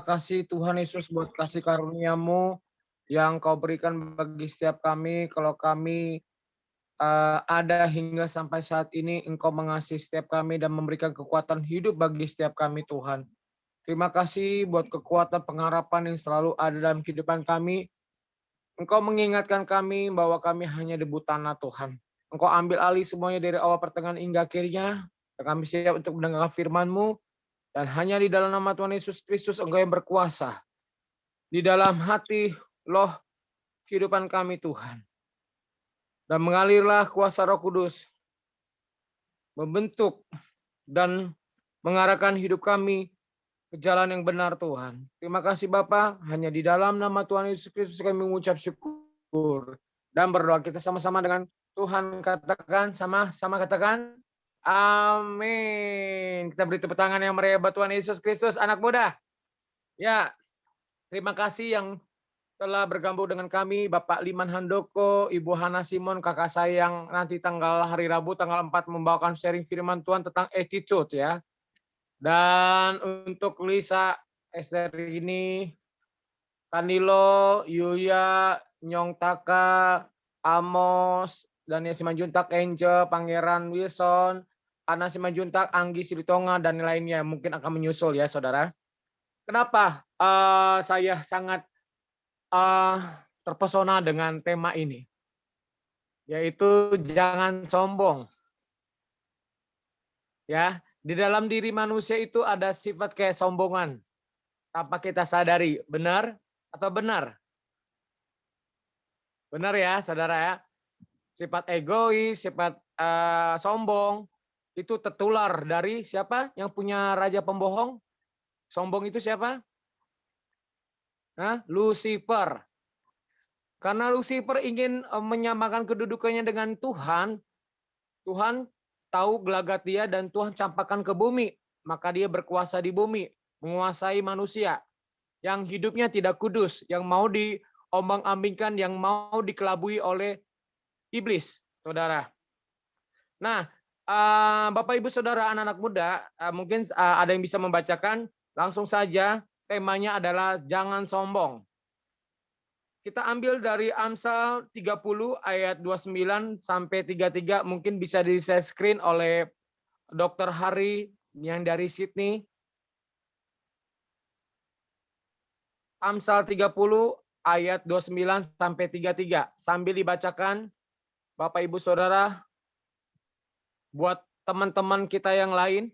kasih Tuhan Yesus buat kasih karunia-Mu yang Kau berikan bagi setiap kami. Kalau kami ada hingga sampai saat ini, Engkau mengasihi setiap kami dan memberikan kekuatan hidup bagi setiap kami, Tuhan. Terima kasih buat kekuatan pengharapan yang selalu ada dalam kehidupan kami. Engkau mengingatkan kami bahwa kami hanya debu tanah, Tuhan. Engkau ambil alih semuanya dari awal pertengahan hingga akhirnya. Dan kami siap untuk mendengar firman-Mu. Dan hanya di dalam nama Tuhan Yesus Kristus Engkau yang berkuasa. Di dalam hati, loh, kehidupan kami, Tuhan. Dan mengalirlah kuasa Roh Kudus. Membentuk dan mengarahkan hidup kami ke jalan yang benar, Tuhan. Terima kasih Bapa, hanya di dalam nama Tuhan Yesus Kristus kami mengucap syukur dan berdoa. Kita sama-sama dengan Tuhan katakan, sama-sama katakan, amin. Kita beri tepuk tangan yang meriah buat Tuhan Yesus Kristus. Anak muda, ya, terima kasih yang telah bergabung dengan kami, Bapak Liman Handoko, Ibu Hana Simon, kakak saya yang nanti hari Rabu tanggal 4 membawakan sharing firman Tuhan tentang attitude ya. Dan untuk Lisa, Esther ini, Kanilo, Yuya, Nyong Taka, Amos, dan Simanjuntak, Angel, Pangeran Wilson, Ana Simanjuntak, Anggi Silitonga, dan lainnya mungkin akan menyusul ya saudara. Kenapa saya sangat terpesona dengan tema ini? Yaitu jangan sombong. Ya, di dalam diri manusia itu ada sifat kesombongan tanpa kita sadari. Benar atau benar? Benar ya, saudara ya. Sifat egois, sifat sombong itu tertular dari siapa? Yang punya raja pembohong? Sombong itu siapa? Lucifer. Karena Lucifer ingin menyamakan kedudukannya dengan Tuhan, Tuhan tahu gelagat dia dan Tuhan campakkan ke bumi. Maka dia berkuasa di bumi, menguasai manusia yang hidupnya tidak kudus, yang mau diombang-ambingkan, yang mau dikelabui oleh iblis, saudara. Nah, Bapak Ibu Saudara anak-anak muda, mungkin ada yang bisa membacakan, langsung saja temanya adalah jangan sombong. Kita ambil dari Amsal 30 ayat 29 sampai 33, mungkin bisa di share screen oleh Dr. Hari yang dari Sydney. Amsal 30 ayat 29 sampai 33. Sambil dibacakan, Bapak Ibu Saudara, buat teman-teman kita yang lain.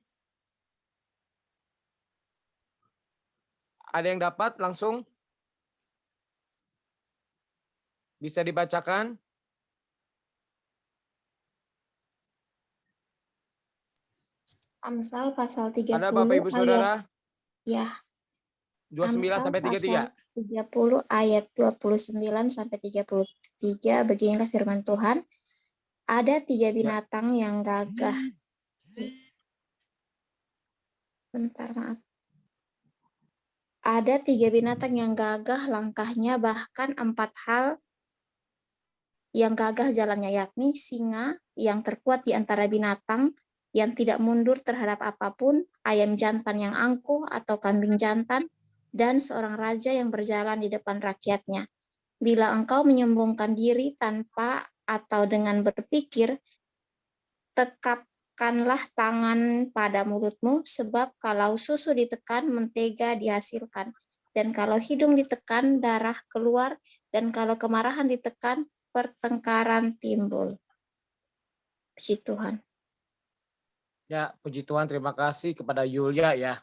Ada yang dapat langsung? Bisa dibacakan? Amsal pasal 30 Ada Bapak Ibu Saudara? Ya. 29 sampai 33. Pasal 30 ayat 29 sampai 33, beginilah firman Tuhan. Ada 3 binatang yang gagah. Bentar, maaf. Ada 3 binatang yang gagah langkahnya, bahkan 4 hal yang gagah jalannya, yakni singa yang terkuat di antara binatang, yang tidak mundur terhadap apapun, ayam jantan yang angkuh atau kambing jantan, dan seorang raja yang berjalan di depan rakyatnya. Bila engkau menyombongkan diri tanpa atau dengan berpikir, tekapkanlah tangan pada mulutmu, sebab kalau susu ditekan, mentega dihasilkan. Dan kalau hidung ditekan, darah keluar. Dan kalau kemarahan ditekan, pertengkaran timbul. Puji Tuhan. Ya, puji Tuhan, terima kasih kepada Yulia ya.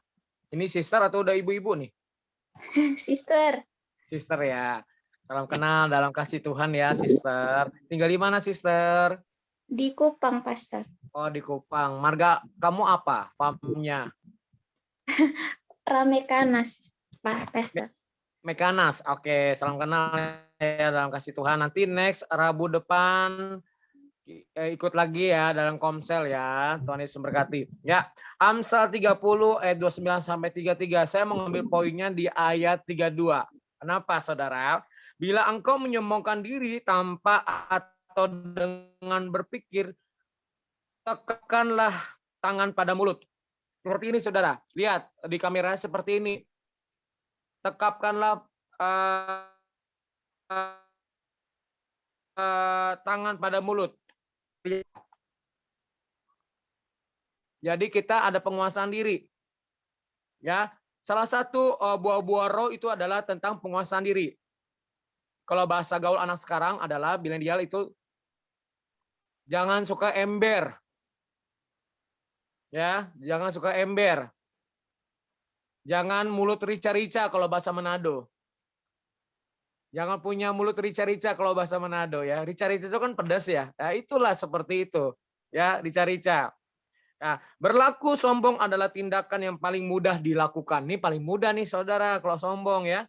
Ini sister atau udah ibu-ibu nih? Sister. Sister ya. Salam kenal dalam kasih Tuhan ya, sister. Tinggal di mana, sister? Di Kupang, Pastor. Oh, di Kupang. Marga kamu apa? Farmnya? Ramekanas, Pak Pastor. Mekanas. Oke, salam kenal ya dalam kasih Tuhan. Nanti next Rabu depan ikut lagi ya dalam komsel ya. Tuhan Yesus memberkati. Ya, Amsal 30 ayat 29 sampai 33. Saya mengambil poinnya di ayat 32. Kenapa, Saudara? Bila engkau menyombongkan diri tanpa atau dengan berpikir, tekanlah tangan pada mulut. Seperti ini, Saudara. Lihat di kamera seperti ini. tekapkanlah tangan pada mulut. Jadi kita ada penguasaan diri. Ya, salah satu buah-buah roh itu adalah tentang penguasaan diri. Kalau bahasa gaul anak sekarang adalah milenial itu jangan suka ember. Ya, jangan suka ember. Jangan mulut rica-rica kalau bahasa Manado. Jangan punya mulut rica-rica kalau bahasa Manado ya. Rica-rica itu kan pedas ya. Nah, itulah seperti itu. Ya, rica-rica. Nah, berlaku sombong adalah tindakan yang paling mudah dilakukan. Ini paling mudah nih saudara kalau sombong ya.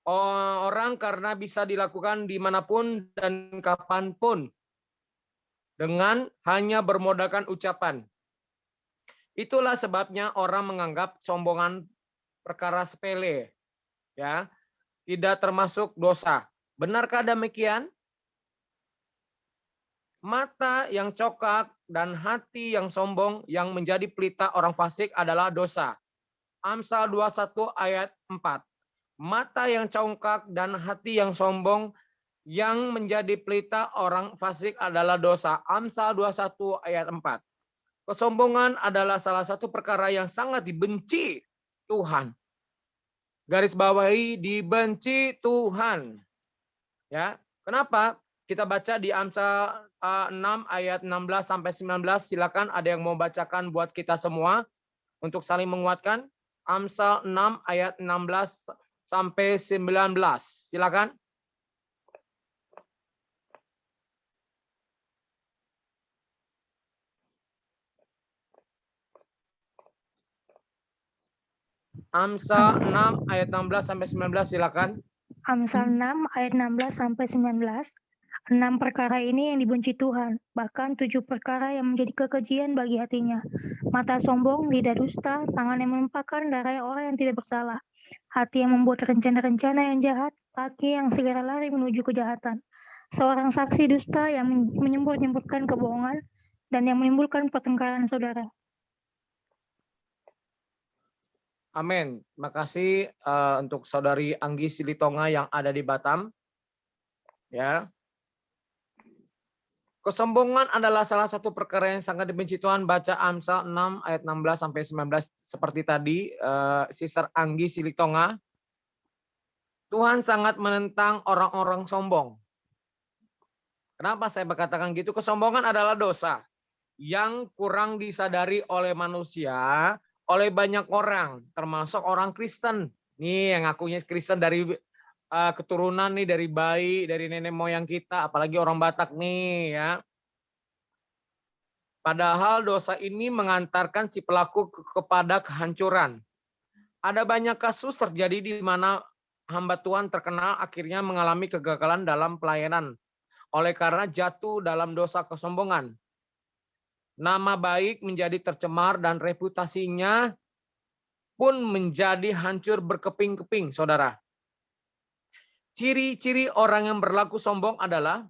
Orang karena bisa dilakukan dimanapun dan kapanpun. Dengan hanya bermodalkan ucapan. Itulah sebabnya orang menganggap sombongan perkara sepele. Ya, tidak termasuk dosa. Benarkah demikian? Mata yang congkak dan hati yang sombong yang menjadi pelita orang fasik adalah dosa. Amsal 21 ayat 4. Mata yang congkak dan hati yang sombong yang menjadi pelita orang fasik adalah dosa. Amsal 21 ayat 4. Kesombongan adalah salah satu perkara yang sangat dibenci Tuhan. Garis bawahi, dibenci Tuhan. Ya, kenapa? Kita baca di Amsal 6 ayat 16 sampai 19. Silakan ada yang mau bacakan buat kita semua untuk saling menguatkan. Amsal 6 ayat 16 sampai 19. Silakan. Amsal 6 ayat 16 sampai 19. Silakan. Amsal 6 ayat 16 sampai 19. 6 perkara ini yang dibenci Tuhan, bahkan 7 perkara yang menjadi kekejian bagi hatinya. Mata sombong, lidah dusta, tangan yang menumpahkan darah orang yang tidak bersalah, hati yang membuat rencana-rencana yang jahat, kaki yang segera lari menuju kejahatan, seorang saksi dusta yang menyembut-nyembutkan kebohongan, dan yang menimbulkan pertengkaran saudara. Amin. Terima kasih untuk saudari Anggi Silitonga yang ada di Batam. Ya. Kesombongan adalah salah satu perkara yang sangat dibenci Tuhan. Baca Amsal 6 ayat 16 sampai 19 seperti tadi Sister Anggi Silitonga. Tuhan sangat menentang orang-orang sombong. Kenapa saya berkatakan gitu? Kesombongan adalah dosa yang kurang disadari oleh manusia, oleh banyak orang, termasuk orang Kristen. Nih yang ngakunya Kristen dari keturunan nih, dari bayi, dari nenek moyang kita, apalagi orang Batak nih ya. Padahal dosa ini mengantarkan si pelaku kepada kehancuran. Ada banyak kasus terjadi di mana hamba Tuhan terkenal akhirnya mengalami kegagalan dalam pelayanan oleh karena jatuh dalam dosa kesombongan. Nama baik menjadi tercemar dan reputasinya pun menjadi hancur berkeping-keping, saudara. Ciri-ciri orang yang berlaku sombong adalah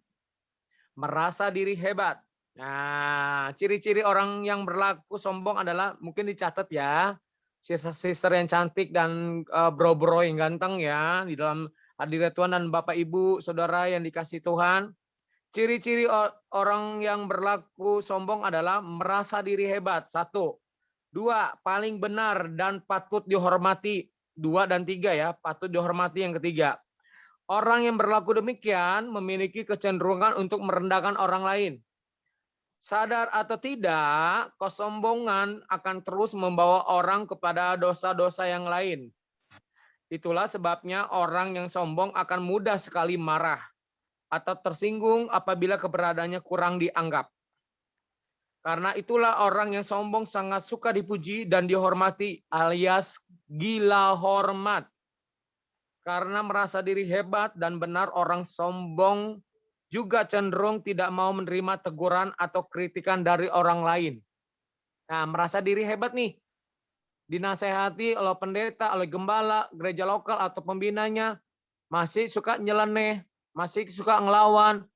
merasa diri hebat. Nah, ciri-ciri orang yang berlaku sombong adalah mungkin dicatat ya, sister-sister yang cantik dan bro-bro yang ganteng ya di dalam hadirat Tuhan dan Bapak Ibu, saudara yang dikasih Tuhan. Ciri-ciri orang yang berlaku sombong adalah merasa diri hebat. 1. 2, paling benar dan patut dihormati. 2 dan 3 ya, patut dihormati yang ketiga. Orang yang berlaku demikian memiliki kecenderungan untuk merendahkan orang lain. Sadar atau tidak, kesombongan akan terus membawa orang kepada dosa-dosa yang lain. Itulah sebabnya orang yang sombong akan mudah sekali marah atau tersinggung apabila keberadaannya kurang dianggap. Karena itulah orang yang sombong sangat suka dipuji dan dihormati alias gila hormat. Karena merasa diri hebat dan benar, orang sombong juga cenderung tidak mau menerima teguran atau kritikan dari orang lain. Nah, merasa diri hebat nih. Dinasehati oleh pendeta, oleh gembala, gereja lokal atau pembinanya, masih suka nyeleneh, masih suka ngelawan,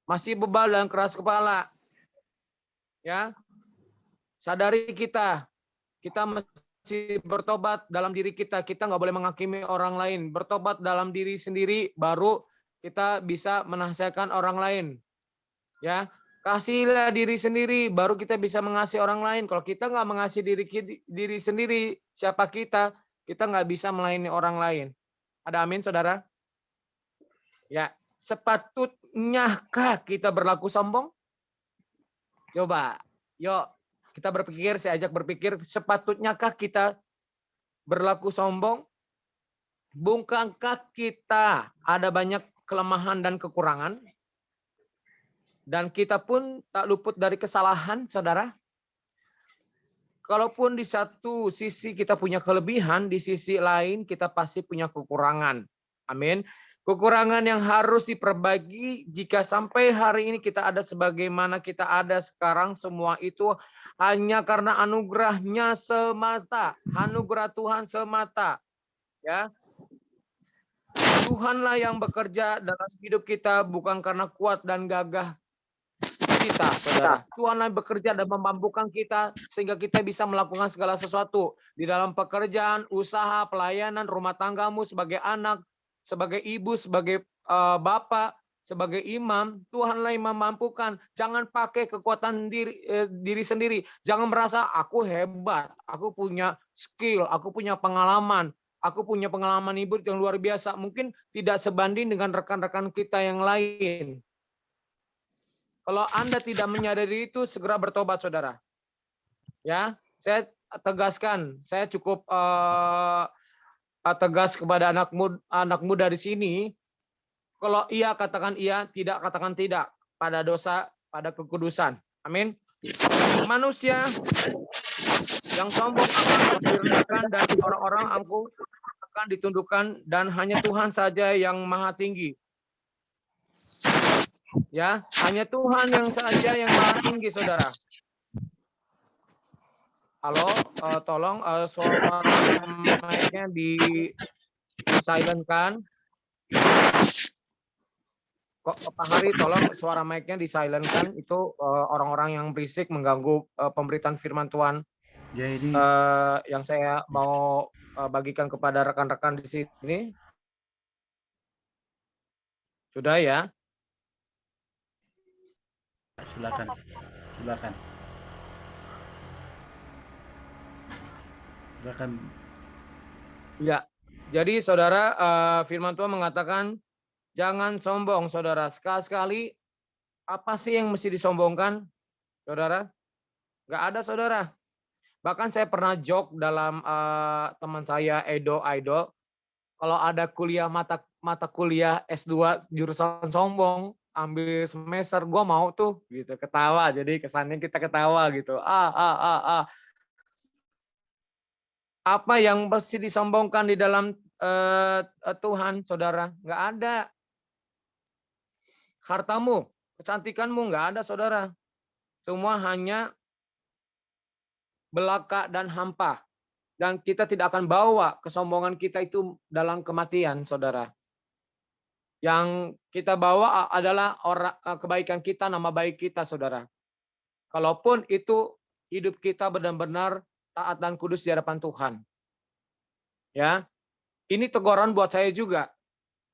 masih bebal dan keras kepala. Ya. Sadari kita mesti masih bertobat dalam diri kita, kita nggak boleh menghakimi orang lain. Bertobat dalam diri sendiri, baru kita bisa menasihatkan orang lain. Ya, kasihilah diri sendiri, baru kita bisa mengasihi orang lain. Kalau kita nggak mengasihi diri sendiri, siapa kita? Kita nggak bisa melayani orang lain. Ada amin, saudara? Ya, sepatutnyakah kita berlaku sombong? Coba, yuk kita berpikir, saya ajak berpikir, sepatutnyakah kita berlaku sombong? Bukankah kita ada banyak kelemahan dan kekurangan? Dan kita pun tak luput dari kesalahan, saudara. Kalaupun di satu sisi kita punya kelebihan, di sisi lain kita pasti punya kekurangan. Amin. Kekurangan yang harus diperbaiki jika sampai hari ini kita ada sebagaimana kita ada sekarang, semua itu hanya karena anugerahnya semata, anugerah Tuhan semata. Ya, Tuhanlah yang bekerja dalam hidup kita, bukan karena kuat dan gagah kita, saudara. Tuhanlah yang bekerja dan memampukan kita sehingga kita bisa melakukan segala sesuatu di dalam pekerjaan, usaha, pelayanan, rumah tanggamu, sebagai anak, sebagai ibu, sebagai bapak, sebagai imam. Tuhanlah yang memampukan. Jangan pakai kekuatan diri sendiri. Jangan merasa aku hebat, aku punya skill, aku punya pengalaman. Aku punya pengalaman hidup yang luar biasa. Mungkin tidak sebanding dengan rekan-rekan kita yang lain. Kalau Anda tidak menyadari itu, segera bertobat, saudara. Ya, saya tegaskan, saya cukup tegas kepada anak muda di sini. Kalau iya katakan iya, tidak katakan tidak pada dosa, pada kekudusan. Amin. Manusia yang sombong akan direndahkan dan orang-orang angkuh akan ditundukkan, dan hanya Tuhan saja yang maha tinggi. Ya, hanya Tuhan yang saja yang maha tinggi, saudara. Halo, tolong suara mic-nya di silent-kan. Kok Pak Hari, tolong suara mic-nya di silent-kan. Itu orang-orang yang berisik mengganggu pemberitaan firman Tuhan. Jadi Yang saya mau bagikan kepada rekan-rekan di sini. Sudah ya? silakan. Ya. Jadi saudara, firman Tuhan mengatakan jangan sombong, saudara. Sekali-sekali apa sih yang mesti disombongkan, saudara? Nggak ada, saudara. Bahkan saya pernah joke dalam teman saya Edo Idol, kalau ada kuliah mata kuliah S2 jurusan sombong, ambil semester, gue mau tuh, gitu, ketawa. Jadi kesannya kita ketawa gitu. Apa yang mesti disombongkan di dalam Tuhan, saudara? Nggak ada. Hartamu, kecantikanmu nggak ada, saudara. Semua hanya belaka dan hampa. Dan kita tidak akan bawa kesombongan kita itu dalam kematian, saudara. Yang kita bawa adalah kebaikan kita, nama baik kita, saudara. Kalaupun itu hidup kita benar-benar taat dan kudus di hadapan Tuhan. Ya, ini teguran buat saya juga.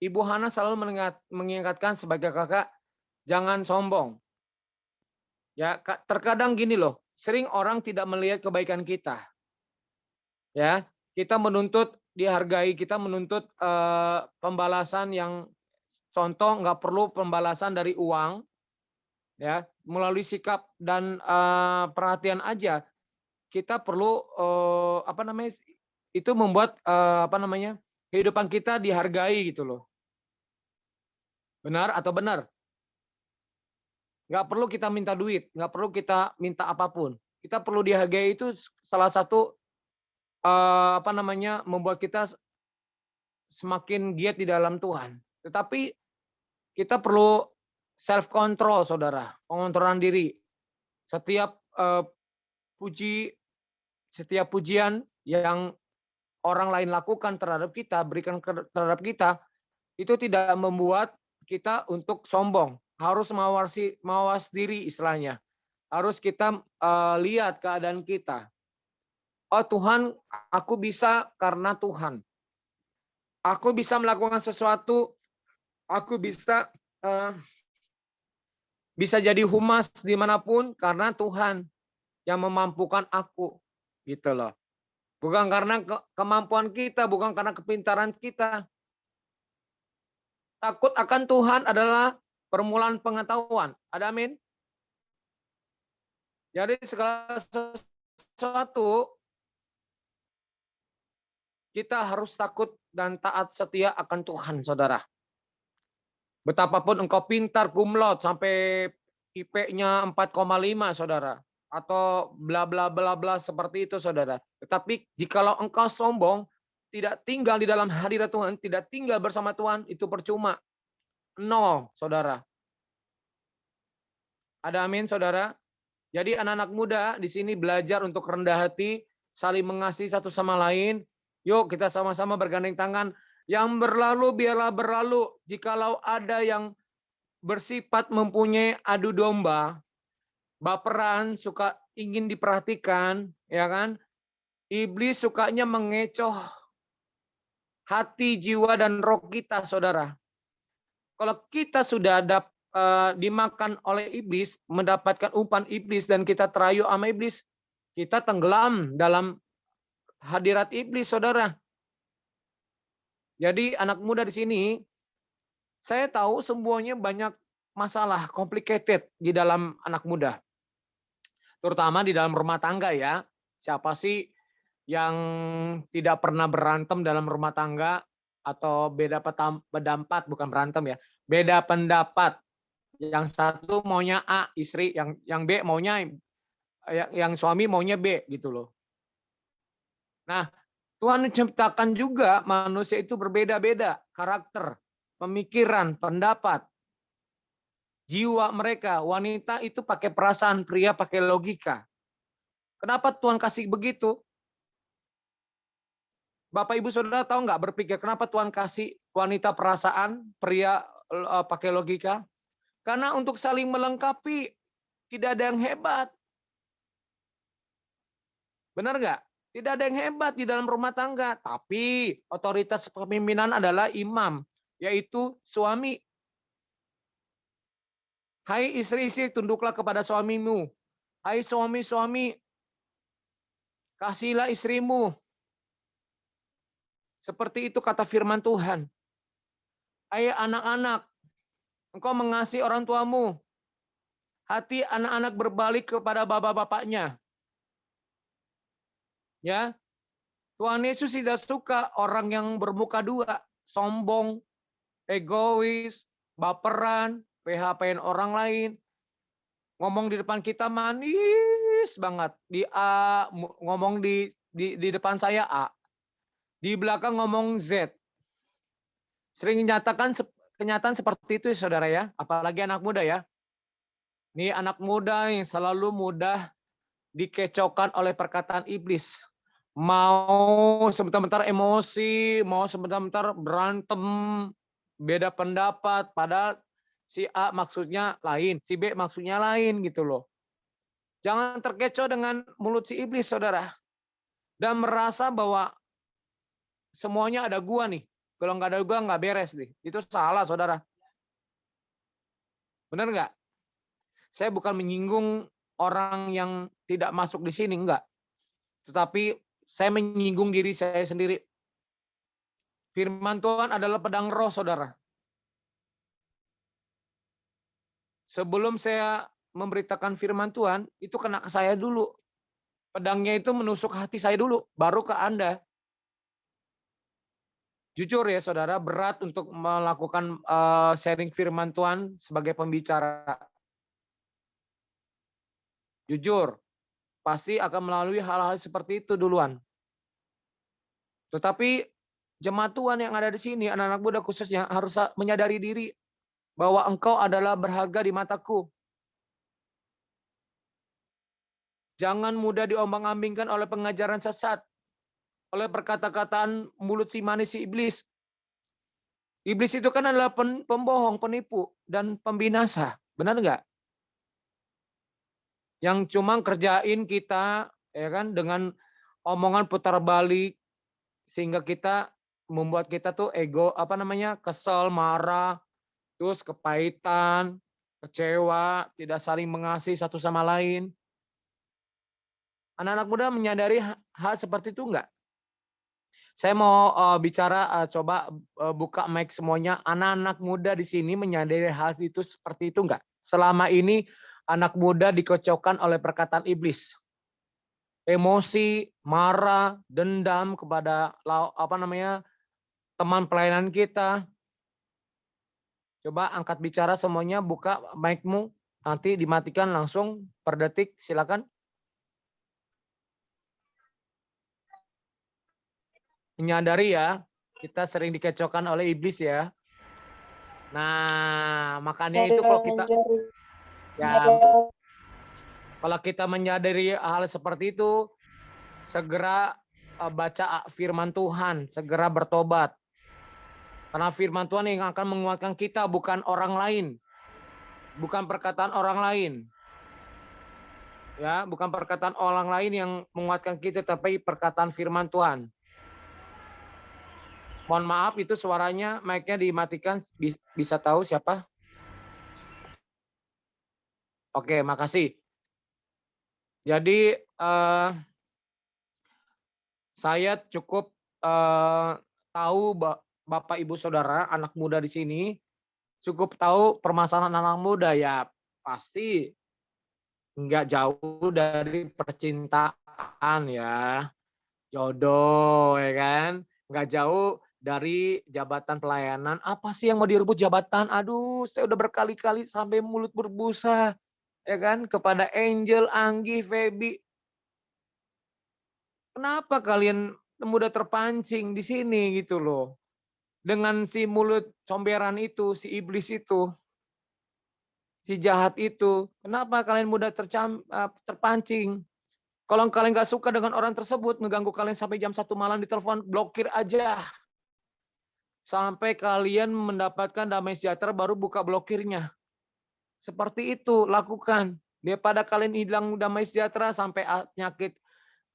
Ibu Hana selalu mengingatkan sebagai kakak, jangan sombong. Ya, terkadang gini loh, sering orang tidak melihat kebaikan kita. Ya, kita menuntut dihargai, kita menuntut pembalasan yang contoh nggak perlu pembalasan dari uang, ya, melalui sikap dan perhatian aja. Kita perlu itu membuat kehidupan kita dihargai gitu loh. Benar atau benar? Nggak perlu kita minta duit, nggak perlu kita minta apapun. Kita perlu dihargai, itu salah satu membuat kita semakin giat di dalam Tuhan. Tetapi kita perlu self control, saudara, pengontrolan diri. Setiap pujian yang orang lain lakukan terhadap kita, berikan terhadap kita, itu tidak membuat kita untuk sombong. Harus mawas diri istilahnya. Harus kita lihat keadaan kita. Oh Tuhan, aku bisa karena Tuhan. Aku bisa melakukan sesuatu, aku bisa jadi humas dimanapun karena Tuhan yang memampukan aku, gitu loh. Bukan karena kemampuan kita, bukan karena kepintaran kita. Takut akan Tuhan adalah permulaan pengetahuan. Ada amin? Jadi segala sesuatu kita harus takut dan taat setia akan Tuhan, saudara. Betapapun engkau pintar kumlot sampai IP-nya 4,5, saudara. Atau bla bla bla bla seperti itu, saudara. Tetapi jikalau engkau sombong, tidak tinggal di dalam hadirat Tuhan, tidak tinggal bersama Tuhan, itu percuma. Nol, saudara. Ada amin, saudara? Jadi anak-anak muda di sini belajar untuk rendah hati, saling mengasihi satu sama lain. Yuk kita sama-sama bergandeng tangan. Yang berlalu biarlah berlalu. Jikalau ada yang bersifat mempunyai adu domba, baperan, suka ingin diperhatikan, ya kan? Iblis sukanya mengecoh hati, jiwa, dan roh kita, saudara. Kalau kita sudah dimakan oleh iblis, mendapatkan umpan iblis, dan kita terayu sama iblis, kita tenggelam dalam hadirat iblis, saudara. Jadi anak muda di sini, saya tahu semuanya banyak masalah, complicated di dalam anak muda. Terutama di dalam rumah tangga ya. Siapa sih yang tidak pernah berantem dalam rumah tangga, atau beda pendapat, bukan berantem ya, beda pendapat. Yang satu maunya A, istri, yang B maunya, yang suami maunya B, gitu loh. Nah, Tuhan menciptakan juga manusia itu berbeda-beda karakter, pemikiran, pendapat, jiwa mereka. Wanita itu pakai perasaan, pria pakai logika. Kenapa Tuhan kasih begitu? Bapak Ibu Saudara tahu nggak, berpikir kenapa Tuhan kasih wanita perasaan, pria pakai logika? Karena untuk saling melengkapi, tidak ada yang hebat. Benar nggak? Tidak ada yang hebat di dalam rumah tangga. Tapi otoritas kepemimpinan adalah imam, yaitu suami. Hai istri-istri, tunduklah kepada suamimu. Hai suami-suami, kasihilah istrimu. Seperti itu kata firman Tuhan. Hai anak-anak, engkau mengasihi orang tuamu. Hati anak-anak berbalik kepada bapak-bapaknya. Ya, Tuhan Yesus tidak suka orang yang bermuka dua, sombong, egois, baperan, PHP-in orang lain. Ngomong di depan kita manis banget, ngomong di depan saya A, di belakang ngomong Z. Sering kenyataan seperti itu, saudara ya, apalagi anak muda ya. Ini anak muda yang selalu mudah dikecohkan oleh perkataan iblis. Mau sebentar-bentar emosi, mau sebentar-bentar berantem, beda pendapat, padahal si A maksudnya lain, si B maksudnya lain, gitu loh. Jangan terkecoh dengan mulut si iblis, saudara. Dan merasa bahwa semuanya ada gua nih. Kalau nggak ada gua nggak beres nih. Itu salah, saudara. Benar nggak? Saya bukan menyinggung orang yang tidak masuk di sini, enggak. Tetapi saya menyinggung diri saya sendiri. Firman Tuhan adalah pedang roh, saudara. Sebelum saya memberitakan firman Tuhan, itu kena ke saya dulu. Pedangnya itu menusuk hati saya dulu, baru ke Anda. Jujur ya saudara, berat untuk melakukan sharing firman Tuhan sebagai pembicara. Jujur, pasti akan melalui hal-hal seperti itu duluan. Tetapi jemaat Tuhan yang ada di sini, anak-anak muda khususnya, harus menyadari diri bahwa engkau adalah berharga di mataku. Jangan mudah diombang-ambingkan oleh pengajaran sesat, oleh perkata-kataan mulut si manis si iblis. Iblis itu kan adalah pembohong, penipu, dan pembinasa. Benar nggak? Yang cuma kerjain kita ya kan dengan omongan putar balik sehingga kita membuat kita tuh ego, kesel, marah, terus kepahitan, kecewa, tidak saling mengasihi satu sama lain. Anak-anak muda menyadari hal seperti itu enggak? Saya mau bicara, coba buka mic semuanya. Anak-anak muda di sini menyadari hal itu seperti itu enggak? Selama ini anak muda dikocokkan oleh perkataan iblis. Emosi, marah, dendam kepada teman pelayanan kita. Coba angkat bicara semuanya, buka mic-mu, nanti dimatikan langsung per detik, silakan. Menyadari ya, kita sering dikecokkan oleh iblis ya. Nah, makanya itu kalau kita menyadari hal seperti itu, segera baca firman Tuhan, segera bertobat. Karena firman Tuhan yang akan menguatkan kita, bukan orang lain. Bukan perkataan orang lain. Ya, bukan perkataan orang lain yang menguatkan kita, tapi perkataan firman Tuhan. Mohon maaf, itu suaranya, mic-nya dimatikan, bisa tahu siapa? Oke, makasih. Jadi, saya cukup tahu, Bapak Ibu Saudara, anak muda di sini, cukup tahu permasalahan anak muda ya pasti nggak jauh dari percintaan ya, jodoh ya kan, nggak jauh dari jabatan pelayanan. Apa sih yang mau direbut jabatan? Aduh, saya udah berkali-kali sampai mulut berbusa ya kan kepada Angel, Anggi, Feby. Kenapa kalian mudah terpancing di sini gitu loh? Dengan si mulut comberan itu, si iblis itu, si jahat itu. Kenapa kalian mudah terpancing? Kalau kalian nggak suka dengan orang tersebut, ngeganggu kalian sampai jam 1 malam di telepon, blokir aja. Sampai kalian mendapatkan damai sejahtera baru buka blokirnya. Seperti itu, lakukan. Daripada kalian hilang damai sejahtera sampai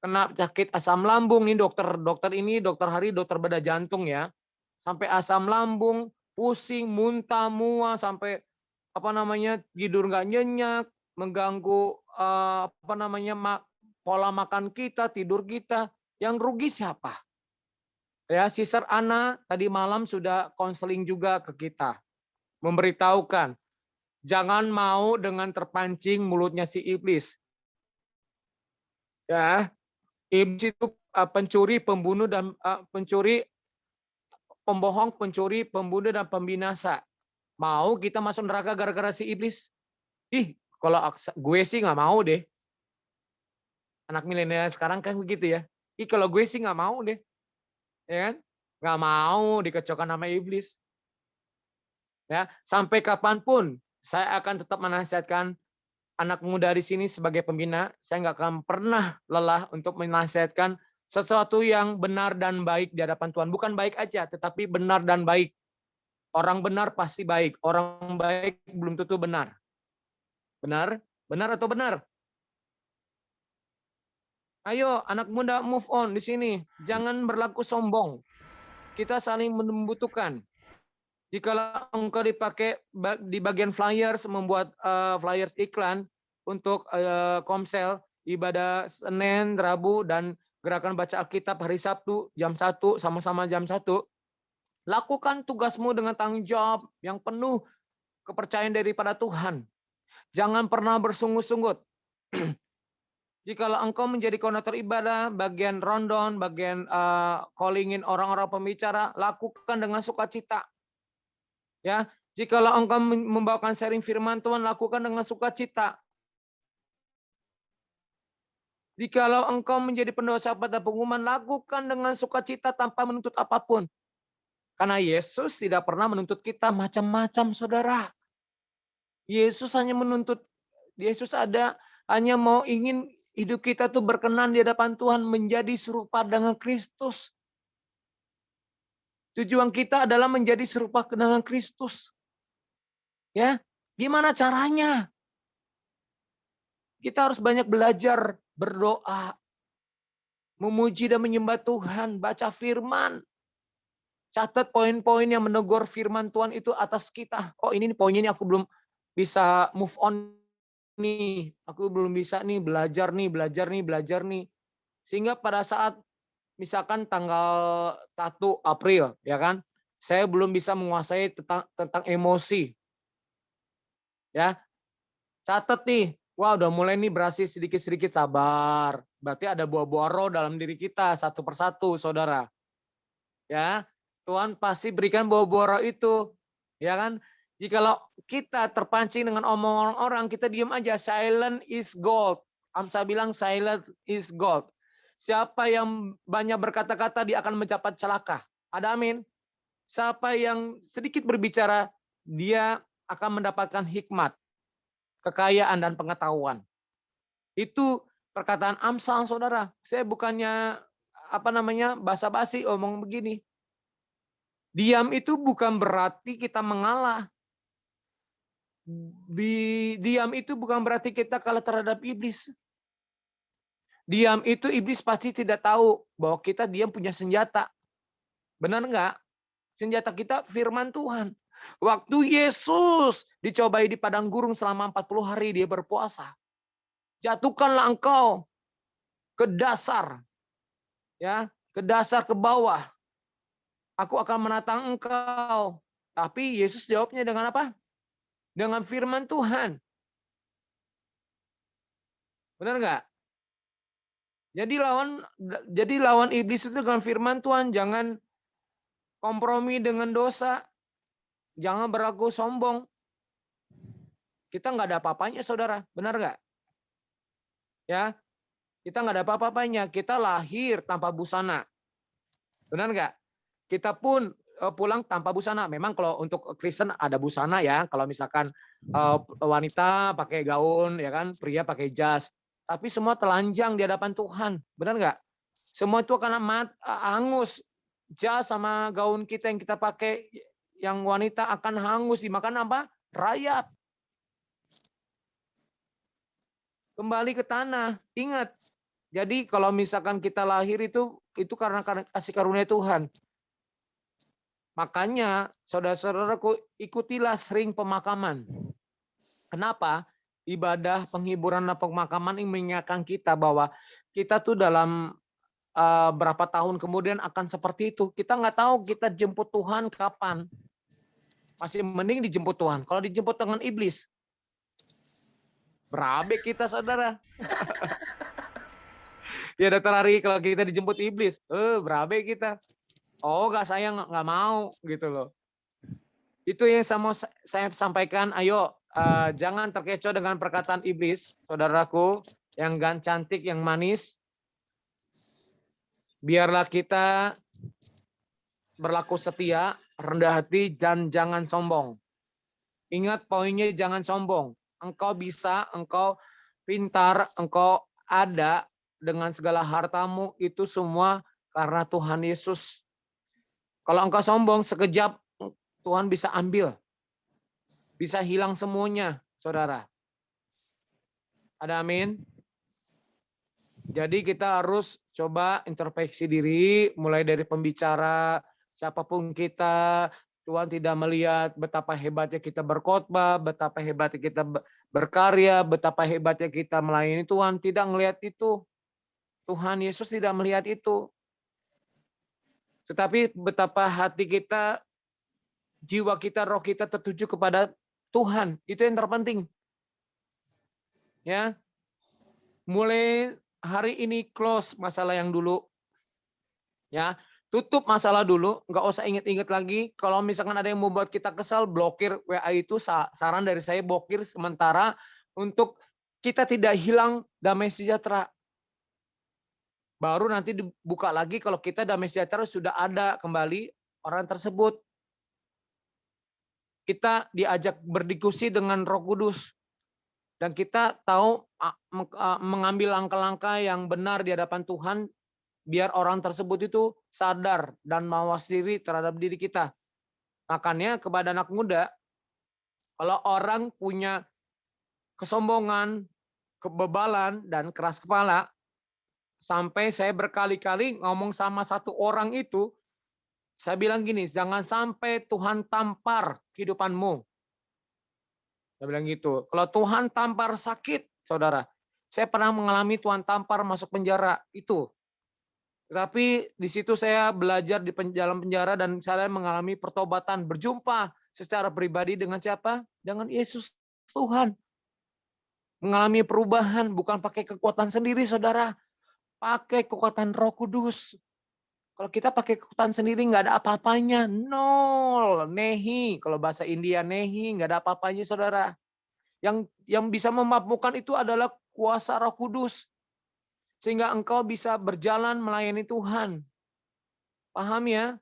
kena sakit asam lambung, nih dokter ini, dokter Hari, dokter bedah jantung ya. Sampai asam lambung, pusing, muntah, mual, sampai tidur nggak nyenyak, mengganggu pola makan kita, tidur kita. Yang rugi siapa? Ya, Sister Ana tadi malam sudah konseling juga ke kita, memberitahukan jangan mau dengan terpancing mulutnya si iblis. Ya, iblis itu pencuri, pembunuh dan pembohong, pencuri, pembunuh dan pembinasa. Mau kita masuk neraka gara-gara si iblis? Ih, kalau gue sih nggak mau deh. Anak milenial sekarang kan begitu ya. Ih, kalau gue sih nggak mau deh. Ya kan? Nggak mau dikecokkan sama iblis. Ya, sampai kapanpun saya akan tetap menasihatkan anak muda di sini sebagai pembina. Saya nggak akan pernah lelah untuk menasihatkan sesuatu yang benar dan baik di hadapan Tuhan. Bukan baik aja, tetapi benar dan baik. Orang benar pasti baik. Orang baik belum tentu benar. Benar? Benar atau benar? Ayo anak muda move on di sini. Jangan berlaku sombong. Kita saling membutuhkan. Jika engkau dipakai di bagian flyers, membuat flyers iklan untuk Komsel, ibadah Senin, Rabu, dan gerakan baca Alkitab hari Sabtu jam 1, sama-sama jam 1, lakukan tugasmu dengan tanggung jawab yang penuh kepercayaan daripada Tuhan. Jangan pernah bersungut-sungut. Jikalau engkau menjadi koordinator ibadah, bagian rondon, bagian callingin orang-orang pembicara, lakukan dengan sukacita. Ya, jikalau engkau membawakan sharing firman Tuhan, lakukan dengan sukacita. Jikalau engkau menjadi pendosa pada pengumuman, lakukan dengan sukacita tanpa menuntut apapun. Karena Yesus tidak pernah menuntut kita macam-macam, saudara. Yesus hanya hanya mau ingin hidup kita tuh berkenan di hadapan Tuhan, menjadi serupa dengan Kristus. Tujuan kita adalah menjadi serupa dengan Kristus. Ya, gimana caranya? Kita harus banyak belajar berdoa. memuji dan menyembah Tuhan, baca firman. Catat poin-poin yang menegur firman Tuhan itu atas kita. Oh ini poinnya ini aku belum bisa move on nih. Aku belum bisa nih belajar nih. Sehingga pada saat misalkan tanggal 1 April ya kan, saya belum bisa menguasai tentang emosi. Ya, catat nih. Wah, udah mulai nih berhasil sedikit-sedikit, sabar. Berarti ada buah-buah roh dalam diri kita satu persatu, Saudara. Ya, Tuhan pasti berikan buah-buah roh itu. Ya kan? Jikalau kita terpancing dengan omongan orang, kita diam aja. Silent is gold. Amsa bilang silent is gold. Siapa yang banyak berkata-kata, dia akan mendapat celaka. Ada amin. Siapa yang sedikit berbicara, dia akan mendapatkan hikmat, kekayaan dan pengetahuan. Itu perkataan Amsal, Saudara. Saya bukannya basa-basi omong begini. Diam itu bukan berarti kita mengalah. Diam itu bukan berarti kita kalah terhadap iblis. Diam itu iblis pasti tidak tahu bahwa kita diam punya senjata. Benar enggak? Senjata kita firman Tuhan. Waktu Yesus dicobai di padang gurun selama 40 hari dia berpuasa. Jatuhkanlah engkau ke dasar. Ya, ke dasar, ke bawah. Aku akan menatang engkau. Tapi Yesus jawabnya dengan apa? Dengan firman Tuhan. Benar enggak? Jadi lawan iblis itu dengan firman Tuhan. Jangan kompromi dengan dosa. Jangan berlaku sombong. Kita nggak ada apa-apanya, Saudara. Benar nggak? Ya, kita nggak ada apa-apanya. Kita lahir tanpa busana. Benar nggak? Kita pun pulang tanpa busana. Memang kalau untuk Kristen ada busana ya. Kalau misalkan wanita pakai gaun, ya kan, pria pakai jas. Tapi semua telanjang di hadapan Tuhan. Benar nggak? Semua itu akan hangus. Jas sama gaun kita yang kita pakai, yang wanita akan hangus dimakan apa? Rayap. Kembali ke tanah. Ingat. Jadi kalau misalkan kita lahir itu karena kasih karunia Tuhan. Makanya saudara-saudaraku, ikutilah sering pemakaman. Kenapa? Ibadah penghiburan dan pemakaman ini mengingatkan kita bahwa kita tuh dalam berapa tahun kemudian akan seperti itu. Kita nggak tahu kita jemput Tuhan kapan. Masih mending dijemput Tuhan. Kalau dijemput dengan iblis, berabe kita, Saudara. Ya Dr. Ari, kalau kita dijemput iblis, berabe kita. Oh nggak, saya nggak mau gitu loh. Itu yang saya sampaikan. Ayo jangan terkecoh dengan perkataan iblis, saudaraku, yang cantik, yang manis. Biarlah kita berlaku setia, rendah hati, dan jangan sombong. Ingat poinnya, jangan sombong. Engkau bisa, engkau pintar, engkau ada dengan segala hartamu, itu semua karena Tuhan Yesus. Kalau engkau sombong, sekejap Tuhan bisa ambil. Bisa hilang semuanya, saudara. Ada amin? Jadi kita harus coba introspeksi diri, mulai dari pembicara, siapapun kita. Tuhan tidak melihat betapa hebatnya kita berkhotbah, betapa hebatnya kita berkarya, betapa hebatnya kita melayani Tuhan. Tidak melihat itu. Tuhan Yesus tidak melihat itu. Tetapi betapa hati kita, jiwa kita, roh kita tertuju kepada Tuhan. Itu yang terpenting. Ya. Mulai hari ini close masalah yang dulu. Ya. Tutup masalah dulu, nggak usah inget-inget lagi. Kalau misalkan ada yang membuat kita kesal, blokir WA itu. Saran dari saya, blokir sementara untuk kita tidak hilang damai sejahtera. Baru nanti dibuka lagi kalau kita damai sejahtera sudah ada kembali orang tersebut. Kita diajak berdiskusi dengan Roh Kudus. Dan kita tahu mengambil langkah-langkah yang benar di hadapan Tuhan, biar orang tersebut itu sadar dan mawas diri terhadap diri kita. Makanya kepada anak muda, kalau orang punya kesombongan, kebebalan, dan keras kepala, Sampai saya berkali-kali ngomong sama satu orang itu, saya bilang gini, jangan sampai Tuhan tampar kehidupanmu. Saya bilang gitu. Kalau Tuhan tampar sakit, saudara. Saya pernah mengalami Tuhan tampar masuk penjara, itu. Tapi di situ saya belajar di dalam penjara dan saya mengalami pertobatan, berjumpa secara pribadi dengan siapa? Dengan Yesus Tuhan. Mengalami perubahan, bukan pakai kekuatan sendiri, saudara. Pakai kekuatan Roh Kudus. Kalau kita pakai kekuatan sendiri nggak ada apa-apanya, nol, nehi. Kalau bahasa India nehi, nggak ada apa-apanya, saudara. Yang bisa memampukan itu adalah kuasa Roh Kudus, sehingga engkau bisa berjalan melayani Tuhan. Paham ya?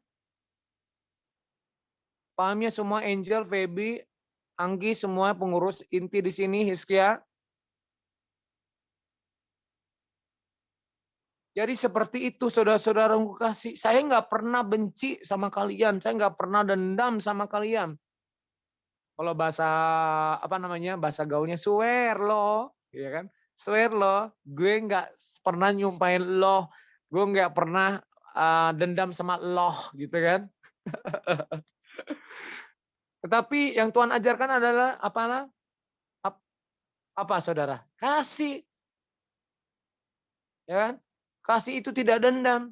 Paham ya semua, Angel, Feby, Anggi, semua pengurus inti di sini, Hizkia. Jadi seperti itu, saudara-saudara kasih. Saya nggak pernah benci sama kalian, saya nggak pernah dendam sama kalian. Kalau bahasa bahasa gaulnya swear lo, ya kan? Swear lo, gue nggak pernah nyumpain lo, gue nggak pernah dendam sama lo, gitu kan? Tetapi yang Tuhan ajarkan adalah apa, saudara? Kasih, ya kan? Kasih itu tidak dendam.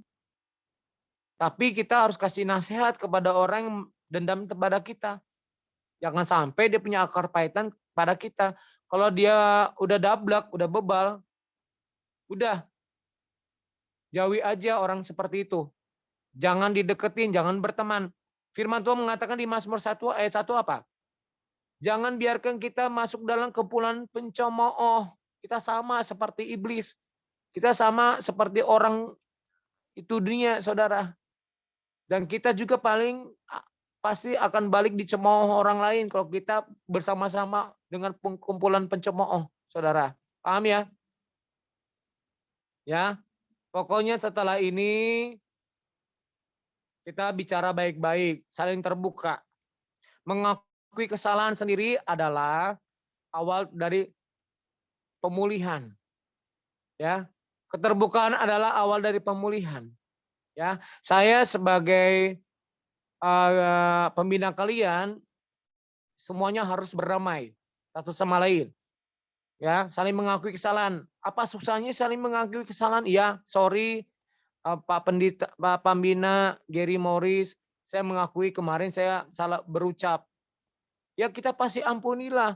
Tapi kita harus kasih nasihat kepada orang yang dendam kepada kita. Jangan sampai dia punya akar pahitan pada kita. Kalau dia udah dablek, udah bebal, udah. Jauhi aja orang seperti itu. Jangan dideketin, jangan berteman. Firman Tuhan mengatakan di Mazmur 1 ayat 1 apa? Jangan biarkan kita masuk dalam kumpulan pencemooh. Kita sama seperti iblis. Kita sama seperti orang itu dunia, saudara. Dan kita juga pasti akan balik dicemooh orang lain kalau kita bersama-sama dengan kumpulan pencemooh, saudara. Paham ya? Ya, pokoknya setelah ini kita bicara baik-baik, saling terbuka. Mengakui kesalahan sendiri adalah awal dari pemulihan. Ya, keterbukaan adalah awal dari pemulihan. Ya, saya sebagai pembina kalian semuanya harus berdamai satu sama lain. Ya, saling mengakui kesalahan. Apa susahnya saling mengakui kesalahan? Ya, sorry Pak Pembina Gary Morris, saya mengakui kemarin saya salah berucap. Ya, kita pasti ampunilah.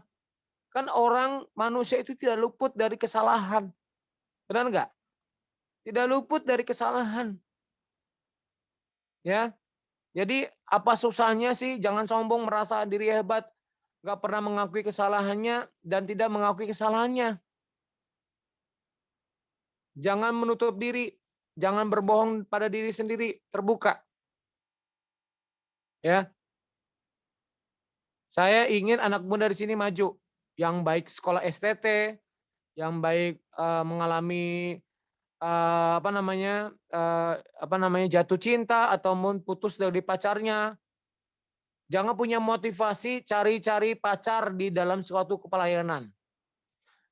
Kan orang manusia itu tidak luput dari kesalahan. Benar enggak? Tidak luput dari kesalahan. Ya. Jadi apa susahnya sih? Jangan sombong merasa diri hebat, nggak pernah mengakui kesalahannya dan tidak mengakui kesalahannya. Jangan menutup diri, jangan berbohong pada diri sendiri, terbuka. Ya. Saya ingin anak muda di sini maju, yang baik sekolah STT, yang baik mengalami jatuh cinta ataupun putus dari pacarnya. Jangan punya motivasi cari-cari pacar di dalam suatu pelayanan.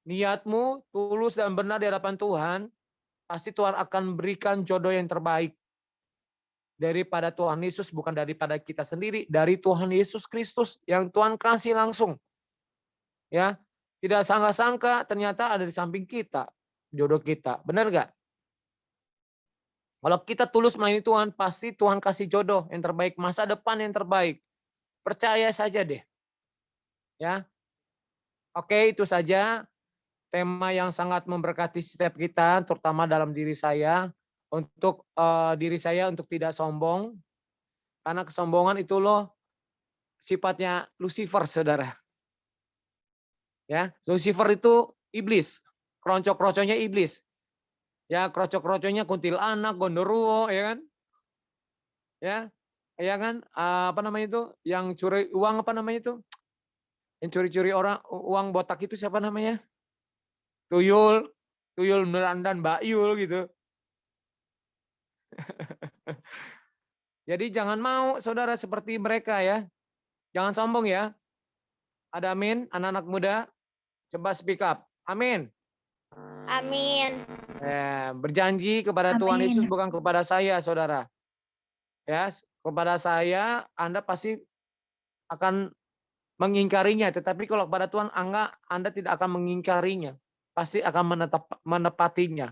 Niatmu tulus dan benar di hadapan Tuhan, pasti Tuhan akan berikan jodoh yang terbaik. Daripada Tuhan Yesus, bukan daripada kita sendiri, dari Tuhan Yesus Kristus yang Tuhan kasih langsung. Ya, tidak sangka-sangka ternyata ada di samping kita, jodoh kita. Benar nggak? Kalau kita tulus melayani Tuhan, pasti Tuhan kasih jodoh yang terbaik, masa depan yang terbaik. Percaya saja deh. Ya. Oke, itu saja tema yang sangat memberkati setiap kita, terutama dalam diri saya, untuk tidak sombong. Karena kesombongan itu loh sifatnya Lucifer, saudara. Ya, Lucifer itu iblis, keroncong-keroncongnya iblis. Ya, krocok-krocoknya kuntilanak, gondoruo, ya kan? Ya kan? Yang curi uang Yang curi-curi orang uang botak itu siapa namanya? Tuyul dan Mbak Yul gitu. Jadi jangan mau saudara seperti mereka ya. Jangan sombong ya. Ada amin, anak-anak muda. Coba speak up. Amin. Amin. Berjanji kepada Tuhan Amin. Yesus bukan kepada saya, saudara. Ya, kepada saya Anda pasti akan mengingkarinya, tetapi kalau kepada Tuhan Anda tidak akan mengingkarinya, pasti akan menepatinya.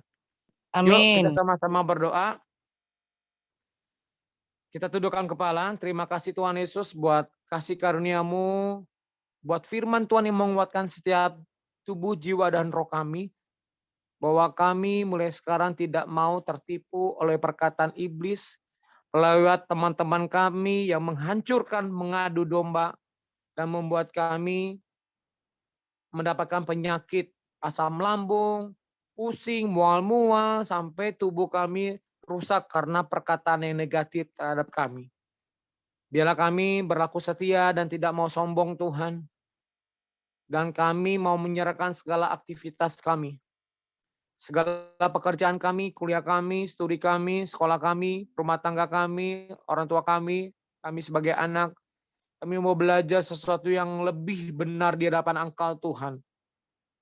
Yuk kita Amin. sama-sama berdoa. Kita tundukkan kepala. Terima kasih Tuhan Yesus buat kasih karunia-Mu, buat firman Tuhan yang menguatkan setiap tubuh, jiwa, dan roh kami. Bahwa kami mulai sekarang tidak mau tertipu oleh perkataan iblis, lewat teman-teman kami yang menghancurkan, mengadu domba, dan membuat kami mendapatkan penyakit, asam lambung, pusing, mual-mual, sampai tubuh kami rusak karena perkataan yang negatif terhadap kami. Biarlah kami berlaku setia dan tidak mau sombong Tuhan. Dan kami mau menyerahkan segala aktivitas kami. Segala pekerjaan kami, kuliah kami, studi kami, sekolah kami, rumah tangga kami, orang tua kami sebagai anak, kami mau belajar sesuatu yang lebih benar di hadapan Engkau Tuhan.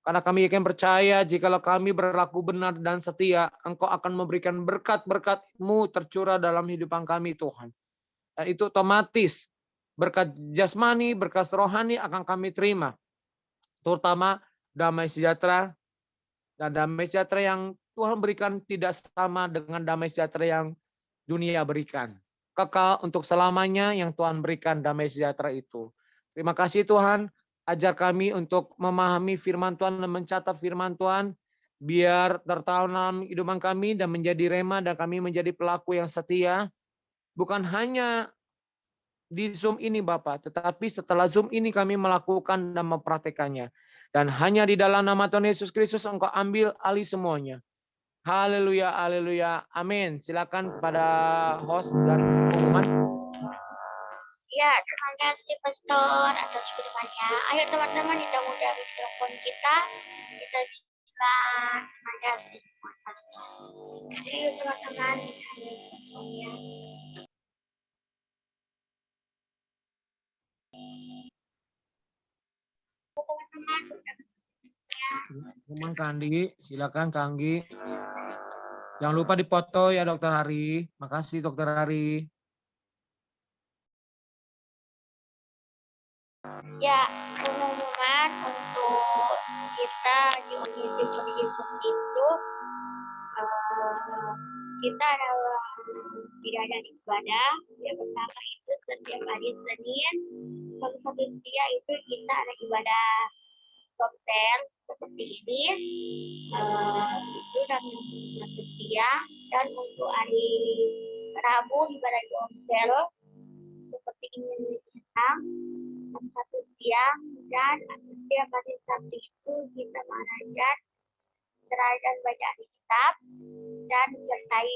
Karena kami yakin percaya jikalau kami berlaku benar dan setia, Engkau akan memberikan berkat-berkat-Mu tercurah dalam hidupan kami Tuhan. Dan itu otomatis berkat jasmani, berkat rohani akan kami terima. Terutama damai sejahtera, dan damai sejahtera yang Tuhan berikan tidak sama dengan damai sejahtera yang dunia berikan. Kekal untuk selamanya yang Tuhan berikan damai sejahtera itu. Terima kasih Tuhan, ajar kami untuk memahami firman Tuhan dan mencatat firman Tuhan, biar tertanam dalam kehidupan kami dan menjadi rema dan kami menjadi pelaku yang setia. Bukan hanya di Zoom ini Bapak, tetapi setelah Zoom ini kami melakukan dan mempraktekannya. Dan hanya di dalam nama Tuhan Yesus Kristus Engkau ambil alih semuanya. Haleluya, haleluya, amin. Silakan kepada host dan pengumuman. Ya, terima kasih Pastor atas firman-Nya. Ayo teman-teman kita mudah mikrofon kita silakan. Terima kasih Pastor. Ayo teman-teman. Teman Kandi, silakan Kanggi. Jangan lupa dipoto ya Dokter Hari. Makasih Dokter Hari. Ya, pengumuman untuk kita di Unity Yesus itu kita adalah tidak ada ibadah. Yang pertama itu setiap hari Senin, satu dia itu kita ada ibadah konser seperti ini. Itu dan setia, dan untuk hari Rabu ibadah konser seperti ini siang, satu siang, dan setiap hari Sabtu itu kita mengajar dan bacaan kitab dan sertai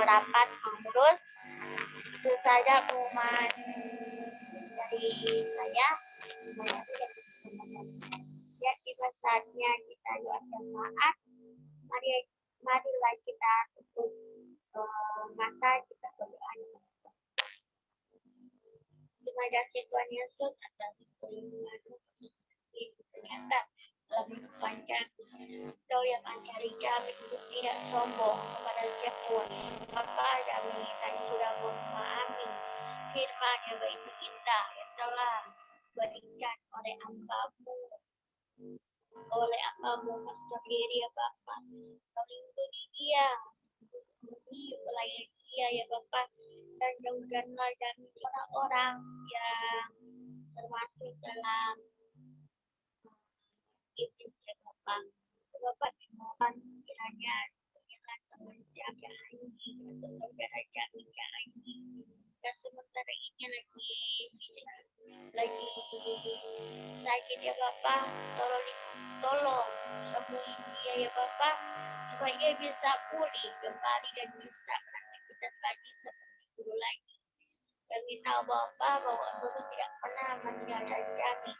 rapat pengurus. Itu saja pengumuman dari saya. Ya, tiba saatnya kita doa jemaat. Marilah kita tutup mata, kita berdoa. Terima kasih Tuhan Yesus atas perlindungan-Mu. Ternyata dalam hidup panjang, Kau yang mencari kami untuk tidak sombong kepada siapapun. Bapa kami tadi sudah memahami firman yang begitu indah yang telah diberikan oleh hamba-Mu Pastor Giri ya Bapa. Kau lindungi dia, melayani dia ya Bapa, dan jauhkanlah kami orang-orang yang termasuk dalam iblis ya Bapak. Bapak dimohon kiranya berilah teman jaga Anji atau saudara jaga Anji, dan sementara ini lagi sakit ya Bapak. Tolong sembuhi dia ya Bapak, supaya dia bisa pulih kembali dan bisa beraktivitas lagi seperti dulu lagi. Kami tahu Bapak bahwa Engkau tidak pernah meninggalkan kami,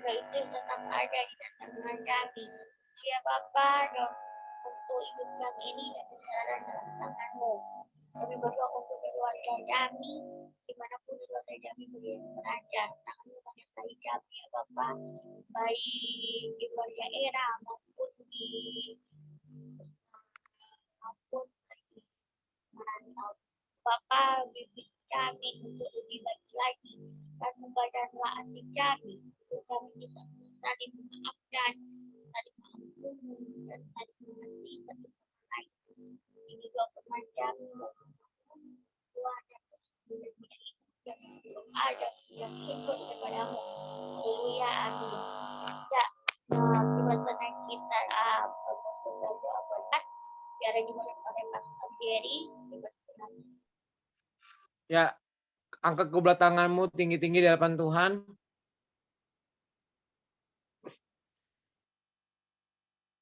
yaitu tetap ada di tengah kami. Ya Bapak, dan untuk hidup kami ini dan berjalan dalam tangan-Mu. Kami berdoa untuk keluarga kami, dimanapun keluarga kami berada, tangan-Mu menyertai kami ya Bapak. baik di luar daerah maupun di merantau. Bapak bimbing kami untuk lebih baik lagi dan membadanlah hati kami untuk kami bisa saling memaafkan, saling mengampuni dan saling mengasihi satu sama lain. Ini doa pemanjang Tuhan yang dan belum ada yang syukur kepadamu. Haleluya, amin. Ya, kebiasaan kita doa berat biar dimulai oleh Pastor Jerry. Ya, angkat kedua tanganmu tinggi-tinggi di hadapan Tuhan.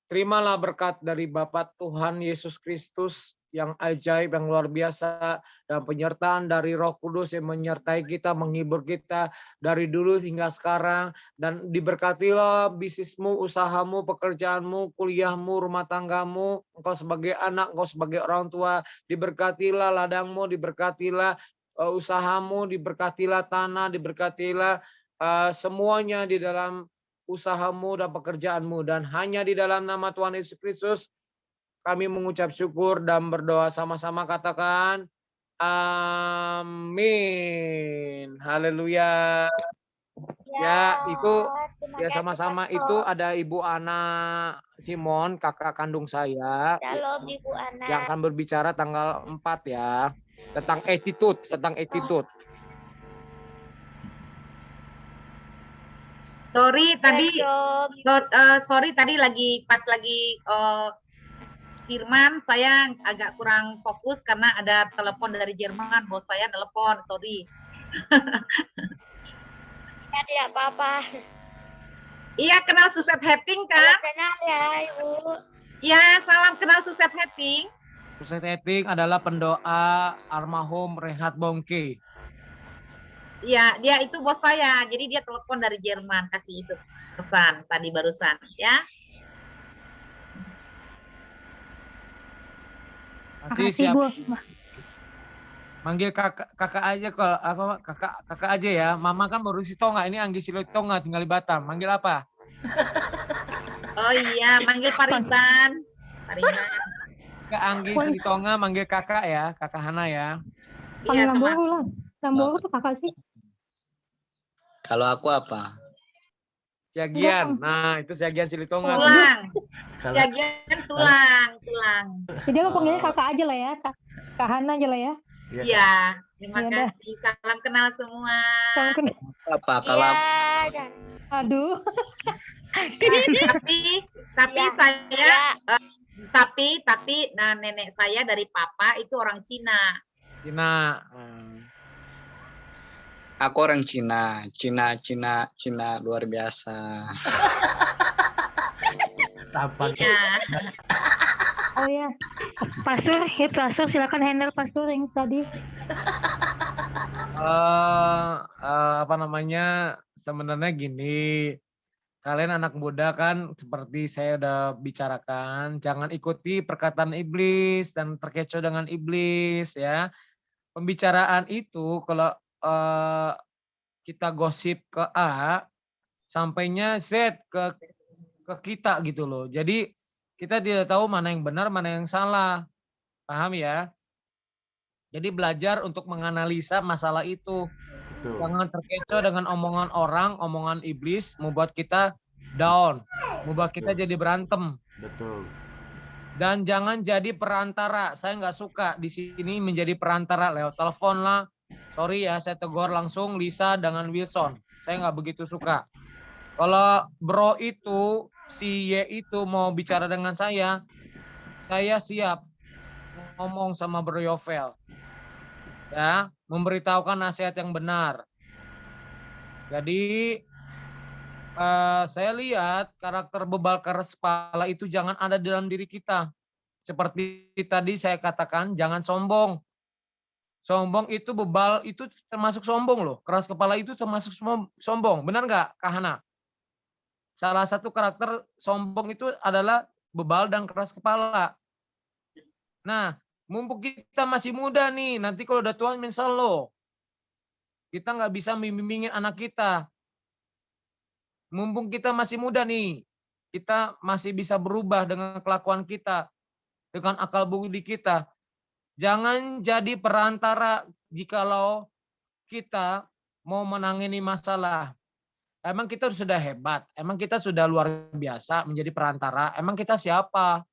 Terimalah berkat dari Bapa Tuhan Yesus Kristus yang ajaib, yang luar biasa, dan penyertaan dari Roh Kudus yang menyertai kita, menghibur kita dari dulu hingga sekarang. Dan diberkatilah bisnismu, usahamu, pekerjaanmu, kuliahmu, rumah tanggamu, engkau sebagai anak, engkau sebagai orang tua, diberkatilah ladangmu, diberkatilah usahamu, diberkatilah tanah, diberkatilah semuanya di dalam usahamu dan pekerjaanmu, dan hanya di dalam nama Tuhan Yesus Kristus kami mengucap syukur dan berdoa sama-sama, katakan amin. Haleluya. Ya, itu ya sama-sama itu ada Ibu Ana Simon, kakak kandung saya, Shalom Ibu Ana. yang akan berbicara tanggal 4 ya, tentang attitude. Sorry tadi pas lagi Firman saya agak kurang fokus karena ada telepon dari Jerman, bos saya telepon, sorry. Ya, tidak apa-apa. Iya, kenal Suset Hetting kan? Kenal ya Ibu. Ya, salam kenal Suset Hetting. Suset Hetting adalah pendoa almarhum Rehat Bongke. Iya, dia itu bos saya. Jadi dia telepon dari Jerman, kasih itu pesan tadi barusan, ya. Makasih Bu. Manggil kakak aja kalau apa kakak aja ya. Mama kan baru si Tonga, ini Anggi Silitonga tinggal di Batam. Manggil apa? Oh iya, manggil Pariban. Kak Anggi Silitonga manggil kakak ya, kakak Hana ya. Iya, sama. Lamboru tuh kakak sih. Kalau aku apa? Siagian. Nah, itu Siagian Silitonga. Tulang. Siagian tulang. Jadi aku panggilnya kakak aja lah ya, Kak Hana aja lah ya. Iya, terima Yaudah. kasih. Salam kenal semua. Apa? Kalau Ya, Aduh. Tapi Ya. saya tapi nenek saya dari papa itu orang Cina. Cina. aku orang Cina luar biasa. Tampak. Iya. Oh ya. Pastor silakan handle Pastor yang tadi. Apa namanya? Sebenarnya gini. Kalian anak muda kan seperti saya udah bicarakan, jangan ikuti perkataan iblis dan terkecoh dengan iblis ya. Pembicaraan itu kalau kita gosip ke A, sampainya Z ke kita gitu loh. Jadi kita tidak tahu mana yang benar, mana yang salah. Paham ya? Jadi belajar untuk menganalisa masalah itu. Betul. Jangan terkecoh dengan omongan orang, omongan iblis, membuat kita down, membuat kita jadi berantem. Betul. Dan jangan jadi perantara. Saya nggak suka di sini menjadi perantara lewat telepon lah. Sorry ya, saya tegur langsung Lisa dengan Wilson. Saya nggak begitu suka. Kalau bro itu, si Y itu mau bicara dengan saya siap ngomong sama Bro Yovel. Ya, memberitahukan nasihat yang benar. Jadi saya lihat karakter bebal keras kepala itu jangan ada dalam diri kita. Seperti tadi saya katakan, jangan sombong. Sombong itu bebal itu termasuk sombong loh. Keras kepala itu termasuk sombong. Benar nggak, Kak Hana? Salah satu karakter sombong itu adalah bebal dan keras kepala. Nah, mumpung kita masih muda nih, nanti kalau udah tua menyesal loh. Kita nggak bisa membimbingin anak kita. Mumpung kita masih muda nih, kita masih bisa berubah dengan kelakuan kita, dengan akal budi kita. Jangan jadi perantara jikalau kita mau menangani masalah. Emang kita sudah hebat, emang kita sudah luar biasa menjadi perantara, emang kita siapa?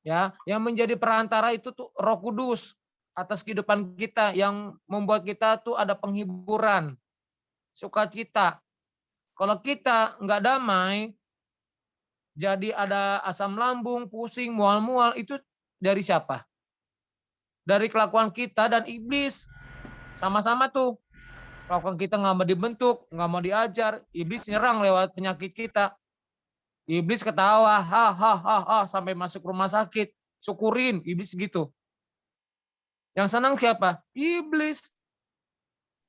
Ya, yang menjadi perantara itu tuh Roh Kudus atas kehidupan kita yang membuat kita tuh ada penghiburan, sukacita. Kalau kita nggak damai, jadi ada asam lambung, pusing, mual-mual, itu dari siapa? Dari kelakuan kita dan iblis. Sama-sama tuh. Kelakuan kita nggak mau dibentuk, nggak mau diajar, iblis nyerang lewat penyakit kita. Iblis ketawa, ha, sampai masuk rumah sakit. Syukurin, iblis gitu. Yang senang siapa? Iblis.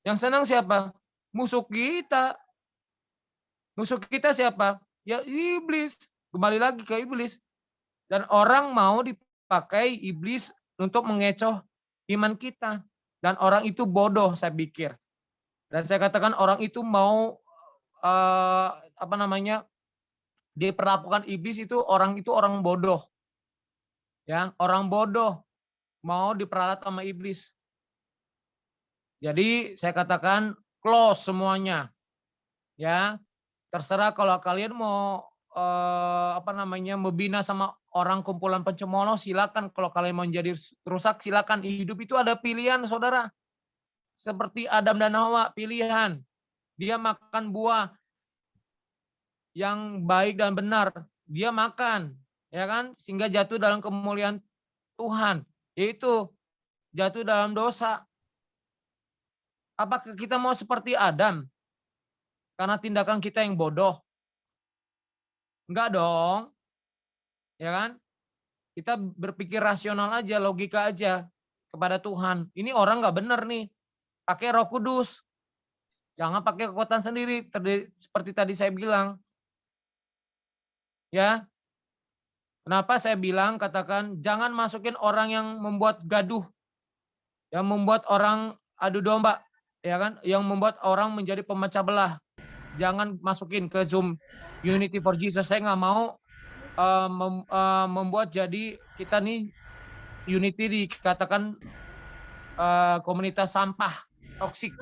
Yang senang siapa? Musuh kita. Musuh kita siapa? Ya iblis. Kembali lagi ke iblis. Dan orang mau dipakai iblis untuk mengecoh iman kita. Dan orang itu bodoh, saya pikir. Dan saya katakan orang itu mau diperlakukan iblis itu orang bodoh. Ya, orang bodoh mau diperalat sama iblis. Jadi saya katakan close semuanya. Ya, terserah kalau kalian mau membina sama orang kumpulan pencemooh, silakan. Kalau kalian mau jadi rusak, silakan. Hidup itu ada pilihan, saudara. Seperti Adam dan Hawa, pilihan. Dia makan buah yang baik dan benar, dia makan, ya kan? Sehingga jatuh dalam kemuliaan Tuhan, yaitu jatuh dalam dosa. Apakah kita mau seperti Adam? Karena tindakan kita yang bodoh? Enggak dong. Ya kan? Kita berpikir rasional aja, logika aja kepada Tuhan. Ini orang nggak benar nih. Pakai Roh Kudus. Jangan pakai kekuatan sendiri, seperti tadi saya bilang. Ya. Kenapa saya bilang, katakan jangan masukin orang yang membuat gaduh, yang membuat orang adu domba, ya kan? Yang membuat orang menjadi pemecah belah. Jangan masukin ke Zoom Unity for Jesus. Saya nggak mau membuat jadi kita nih Unity dikatakan komunitas sampah, toksik.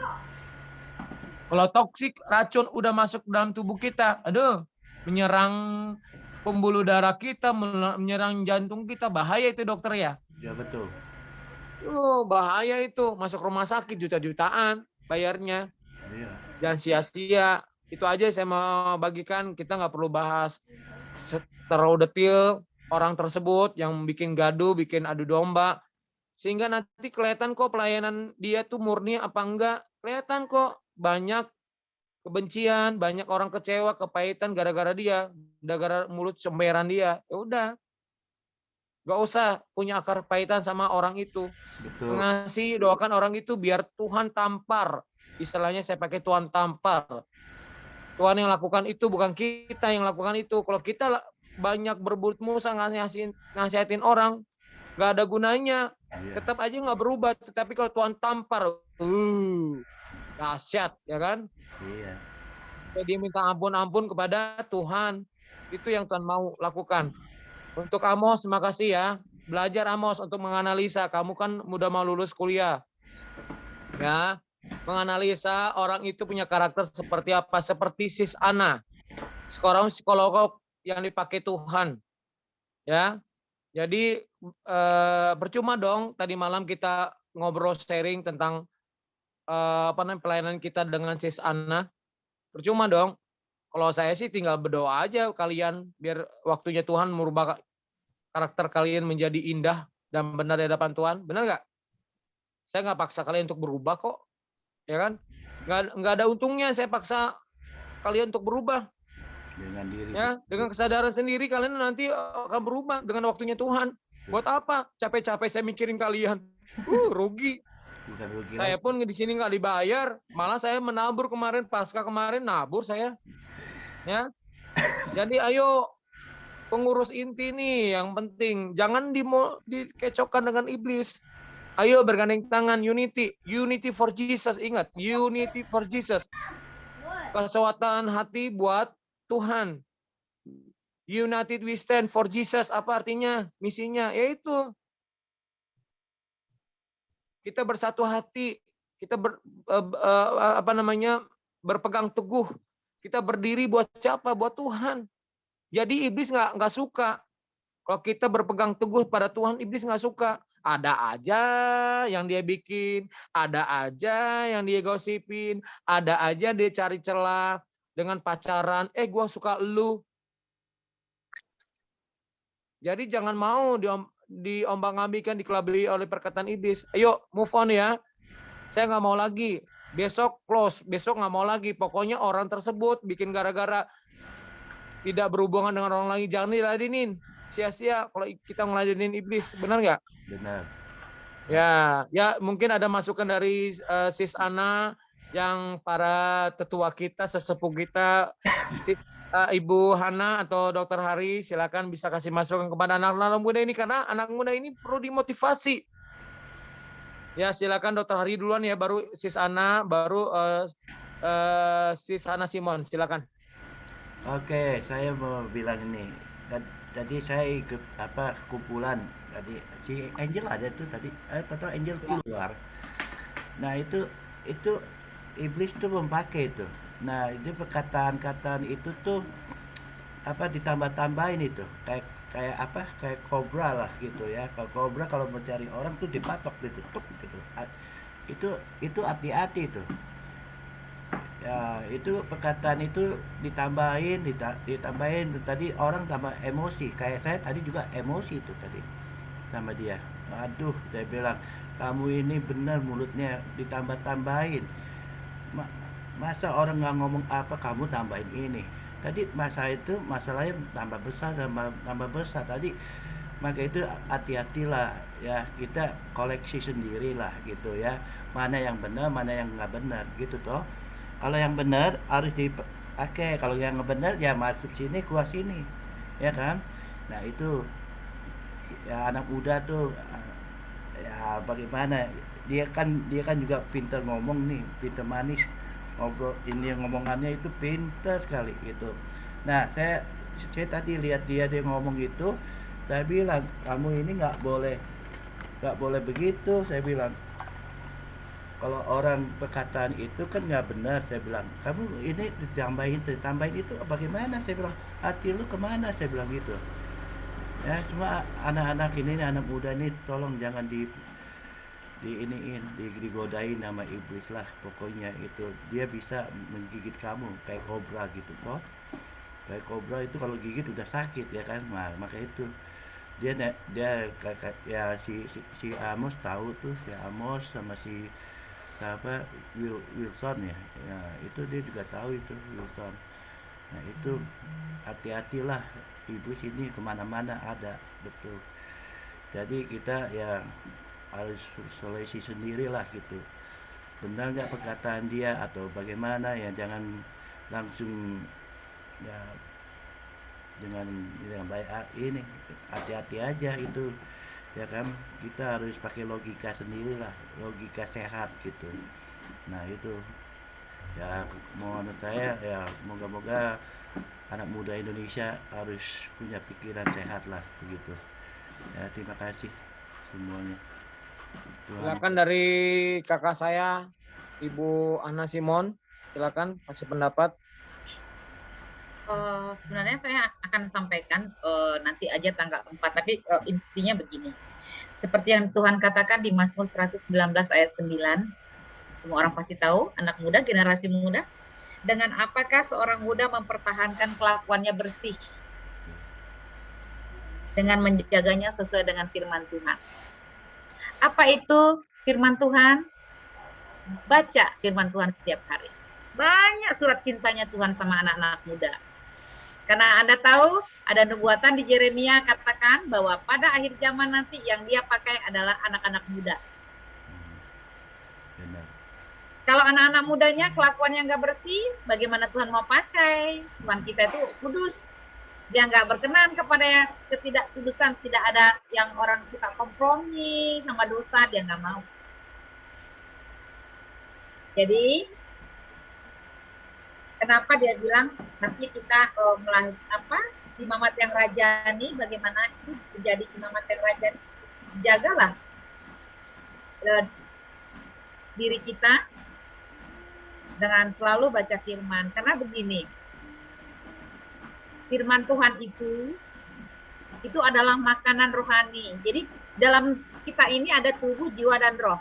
Kalau toksik, racun udah masuk dalam tubuh kita, aduh, menyerang pembuluh darah kita, menyerang jantung kita, bahaya itu dokter ya. Ya betul. Bahaya itu, masuk rumah sakit juta-jutaan bayarnya. Iya. Jangan sia-sia. Itu aja saya mau bagikan, kita nggak perlu bahas terlalu detail orang tersebut yang bikin gaduh, bikin adu domba. Sehingga nanti kelihatan kok pelayanan dia tuh murni apa enggak. Kelihatan kok banyak kebencian, banyak orang kecewa, kepahitan gara-gara dia, gara-gara mulut semberan dia. Ya udah, nggak usah punya akar pahitan sama orang itu. Betul. Ngasih, doakan orang itu biar Tuhan tampar. Istilahnya saya pakai Tuhan tampar. Tuhan yang lakukan itu, bukan kita yang lakukan itu. Kalau kita banyak berbuat musa nasihatin orang, nggak ada gunanya. Iya. Tetap aja nggak berubah. Tetapi kalau Tuhan tampar, dahsyat, ya kan? Iya. Dia minta ampun kepada Tuhan. Itu yang Tuhan mau lakukan. Untuk Amos, terima kasih ya. Belajar Amos untuk menganalisa. Kamu kan udah mau lulus kuliah. Ya, menganalisa orang itu punya karakter seperti apa. Seperti sis Ana. Sekarang psikolog yang dipakai Tuhan. Ya. Jadi percuma dong tadi malam kita ngobrol sharing tentang pelayanan kita dengan sis Ana. Percuma dong. Kalau saya sih tinggal berdoa aja kalian biar waktunya Tuhan merubah karakter kalian menjadi indah dan benar di hadapan Tuhan. Benar nggak? Saya nggak paksa kalian untuk berubah kok. Ya kan? Nggak ada untungnya saya paksa kalian untuk berubah. Dengan diri. Ya, dengan kesadaran sendiri kalian nanti akan berubah dengan waktunya Tuhan. Buat apa? Capek-capek saya mikirin kalian. Rugi. Bukan rugi Saya lagi. pun di sini nggak dibayar, malah saya menabur kemarin, pasca kemarin nabur saya. Ya. Jadi ayo pengurus inti nih yang penting, jangan dikecokkan dengan iblis. Ayo bergandeng tangan, unity for Jesus, ingat, unity for Jesus. Kesewatan hati buat Tuhan. United we stand for Jesus. Apa artinya? Misinya yaitu kita bersatu hati, kita berpegang teguh, kita berdiri buat siapa? Buat Tuhan. Jadi iblis nggak suka kalau kita berpegang teguh pada Tuhan. Iblis nggak suka. Ada aja yang dia bikin, ada aja yang dia gosipin, ada aja dia cari celah dengan pacaran. Gua suka lu. Jadi jangan mau diombang-ambingkan, dikelabui oleh perkataan iblis. Ayo move on ya. Saya nggak mau lagi. Besok close. Besok nggak mau lagi. Pokoknya orang tersebut bikin gara-gara tidak berhubungan dengan orang lain. Jangan diladenin. Sia-sia kalau kita ngeladenin iblis. Benar nggak? Benar. Ya mungkin ada masukan dari Sis Ana yang para tetua kita, sesepuh kita, Ibu Hana atau Dokter Hari, silakan bisa kasih masukan kepada anak-anak muda ini, karena anak muda ini perlu dimotivasi. Ya silakan Dokter Hari duluan ya, baru Sis Ana, baru Sis Hana Simon, silakan. Oke, saya mau bilang ini. Tadi saya ikut kumpulan tadi si Angel ada tuh tadi, atau Angel keluar. Nah itu iblis tuh memakai itu. Nah itu perkataan-kataan itu tuh ditambah-tambahin itu kayak kobra lah gitu ya. Kalau kobra kalau mencari orang tuh dipatok ditutup gitu. Itu hati-hati tuh. Ya itu perkataan itu ditambahin tadi orang tambah emosi. Kayak saya tadi juga emosi itu tadi sama dia. Aduh, saya bilang kamu ini benar mulutnya ditambah-tambahin. Masa orang nggak ngomong apa kamu tambahin ini. Tadi masalahnya tambah besar tadi. Maka itu hati-hatilah ya, kita koleksi sendirilah gitu ya. Mana yang benar, mana yang nggak benar gitu toh. Kalau yang benar harus dipakai, kalau yang nggak benar ya masuk sini keluar sini. Ya kan? Nah, itu ya anak muda tuh ya bagaimana? Dia kan juga pintar ngomong nih, pintar manis. Ngobrol ini ngomongannya itu pintar sekali gitu. Nah saya tadi lihat dia ngomong gitu, saya bilang kamu ini nggak boleh begitu. Saya bilang kalau orang perkataan itu kan nggak benar. Saya bilang kamu ini ditambahin itu bagaimana? Saya bilang hati lu kemana? Saya bilang gitu ya. Cuma anak-anak ini, anak muda ini tolong jangan digodain sama iblis lah. Pokoknya itu dia bisa menggigit kamu kayak kobra gitu kok. Kayak kobra itu kalau gigit udah sakit ya kan. Nah, maka itu dia ya si Amos tahu tuh, si Amos sama si Wilson ya. Ya itu dia juga tahu itu Wilson. Nah itu hati-hatilah, iblis ini kemana-mana ada, betul. Jadi kita ya harus solusi sendirilah gitu. Benar nggak perkataan dia atau bagaimana ya, jangan langsung ya dengan baik ini, hati-hati aja itu ya kan. Kita harus pakai logika sendirilah, logika sehat gitu. Nah itu ya menurut saya ya, moga-moga anak muda Indonesia harus punya pikiran sehat lah begitu ya. Terima kasih semuanya. Silakan dari kakak saya, Ibu Ana Simon, silakan kasih pendapat. Sebenarnya saya akan sampaikan nanti aja tanggal 4, tapi intinya begini. Seperti yang Tuhan katakan di Mazmur 119 ayat 9, semua orang pasti tahu, anak muda, generasi muda, dengan apakah seorang muda mempertahankan kelakuannya bersih? Dengan menjaganya sesuai dengan firman Tuhan. Apa itu firman Tuhan? Baca firman Tuhan setiap hari. Banyak surat cintanya Tuhan sama anak-anak muda. Karena Anda tahu ada nubuatan di Yeremia katakan bahwa pada akhir zaman nanti yang dia pakai adalah anak-anak muda. Benar. Kalau anak-anak mudanya kelakuannya nggak bersih, bagaimana Tuhan mau pakai? Tuhan kita itu kudus. Dia nggak berkenan kepada ketidakkudusan, tidak ada yang orang suka kompromi sama dosa, dia nggak mau. Jadi Kenapa dia bilang nanti kita imamat yang rajani, bagaimana itu menjadi imamat yang rajani? Jagalah diri kita dengan selalu baca firman. Karena begini, firman Tuhan itu adalah makanan rohani. Jadi dalam kita ini ada tubuh, jiwa, dan roh,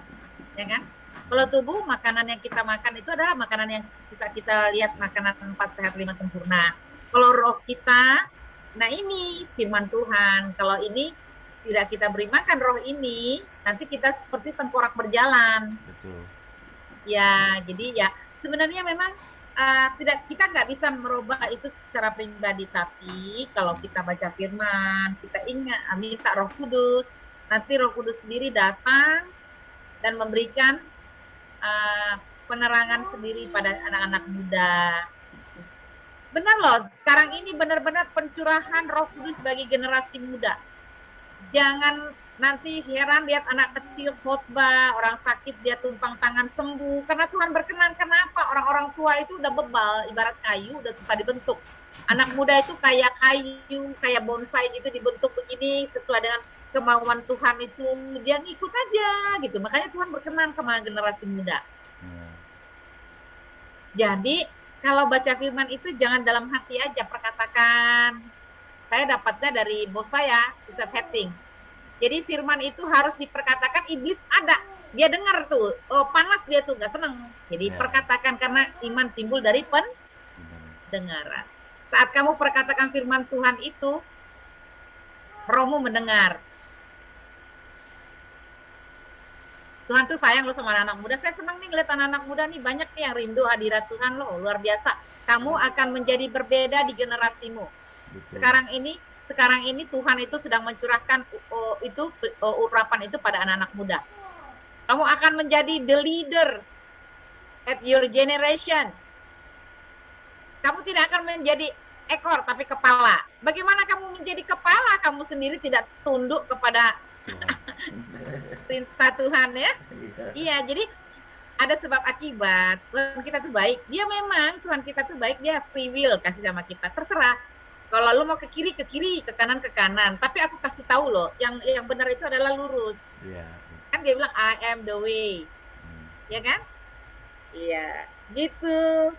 ya kan? Kalau tubuh, makanan yang kita makan itu adalah makanan yang suka kita lihat, makanan 4 sehat 5 sempurna. Kalau roh kita, nah ini firman Tuhan. Kalau ini tidak kita beri makan roh ini, nanti kita seperti tengkorak berjalan. Betul. Ya, jadi ya sebenarnya memang kita nggak bisa merubah itu secara pribadi, tapi kalau kita baca firman, kita ingat minta Roh Kudus, nanti Roh Kudus sendiri datang dan memberikan penerangan sendiri pada anak-anak muda. Benar loh, sekarang ini benar-benar pencurahan Roh Kudus bagi generasi muda. Jangan nanti heran lihat anak kecil khotbah, orang sakit dia tumpang tangan sembuh, karena Tuhan berkenan. Kenapa? Orang-orang tua itu udah bebal, ibarat kayu, udah susah dibentuk. Anak muda itu kayak kayu, kayak bonsai gitu, dibentuk begini sesuai dengan kemauan Tuhan itu, dia ngikut aja gitu. Makanya Tuhan berkenan sama generasi muda. Jadi kalau baca firman itu jangan dalam hati aja perkatakan. Saya dapatnya dari bos saya, Suset Hetting. Jadi firman itu harus diperkatakan, iblis ada. Dia dengar tuh, oh panas dia tuh, gak seneng. Jadi perkatakan, karena iman timbul dari pendengaran. Saat kamu perkatakan firman Tuhan itu, rohmu mendengar. Tuhan tuh sayang lo sama anak muda. Saya senang nih ngeliat anak-anak muda nih, banyak nih yang rindu hadirat Tuhan lo, luar biasa. Kamu akan menjadi berbeda di generasimu. Betul. Sekarang ini Tuhan itu sedang mencurahkan urapan itu pada anak-anak muda. Kamu akan menjadi the leader at your generation. Kamu tidak akan menjadi ekor tapi kepala. Bagaimana kamu menjadi kepala? Kamu sendiri tidak tunduk kepada perintah Tuhan ya. Iya, jadi ada sebab akibat. Tuhan kita tuh baik. Dia memang Tuhan kita tuh baik, dia free will kasih sama kita. Terserah. Kalau lu mau ke kiri, ke kanan, ke kanan. Tapi aku kasih tahu loh, yang benar itu adalah lurus. Iya. Kan dia bilang I am the way. Ya kan? Iya, gitu.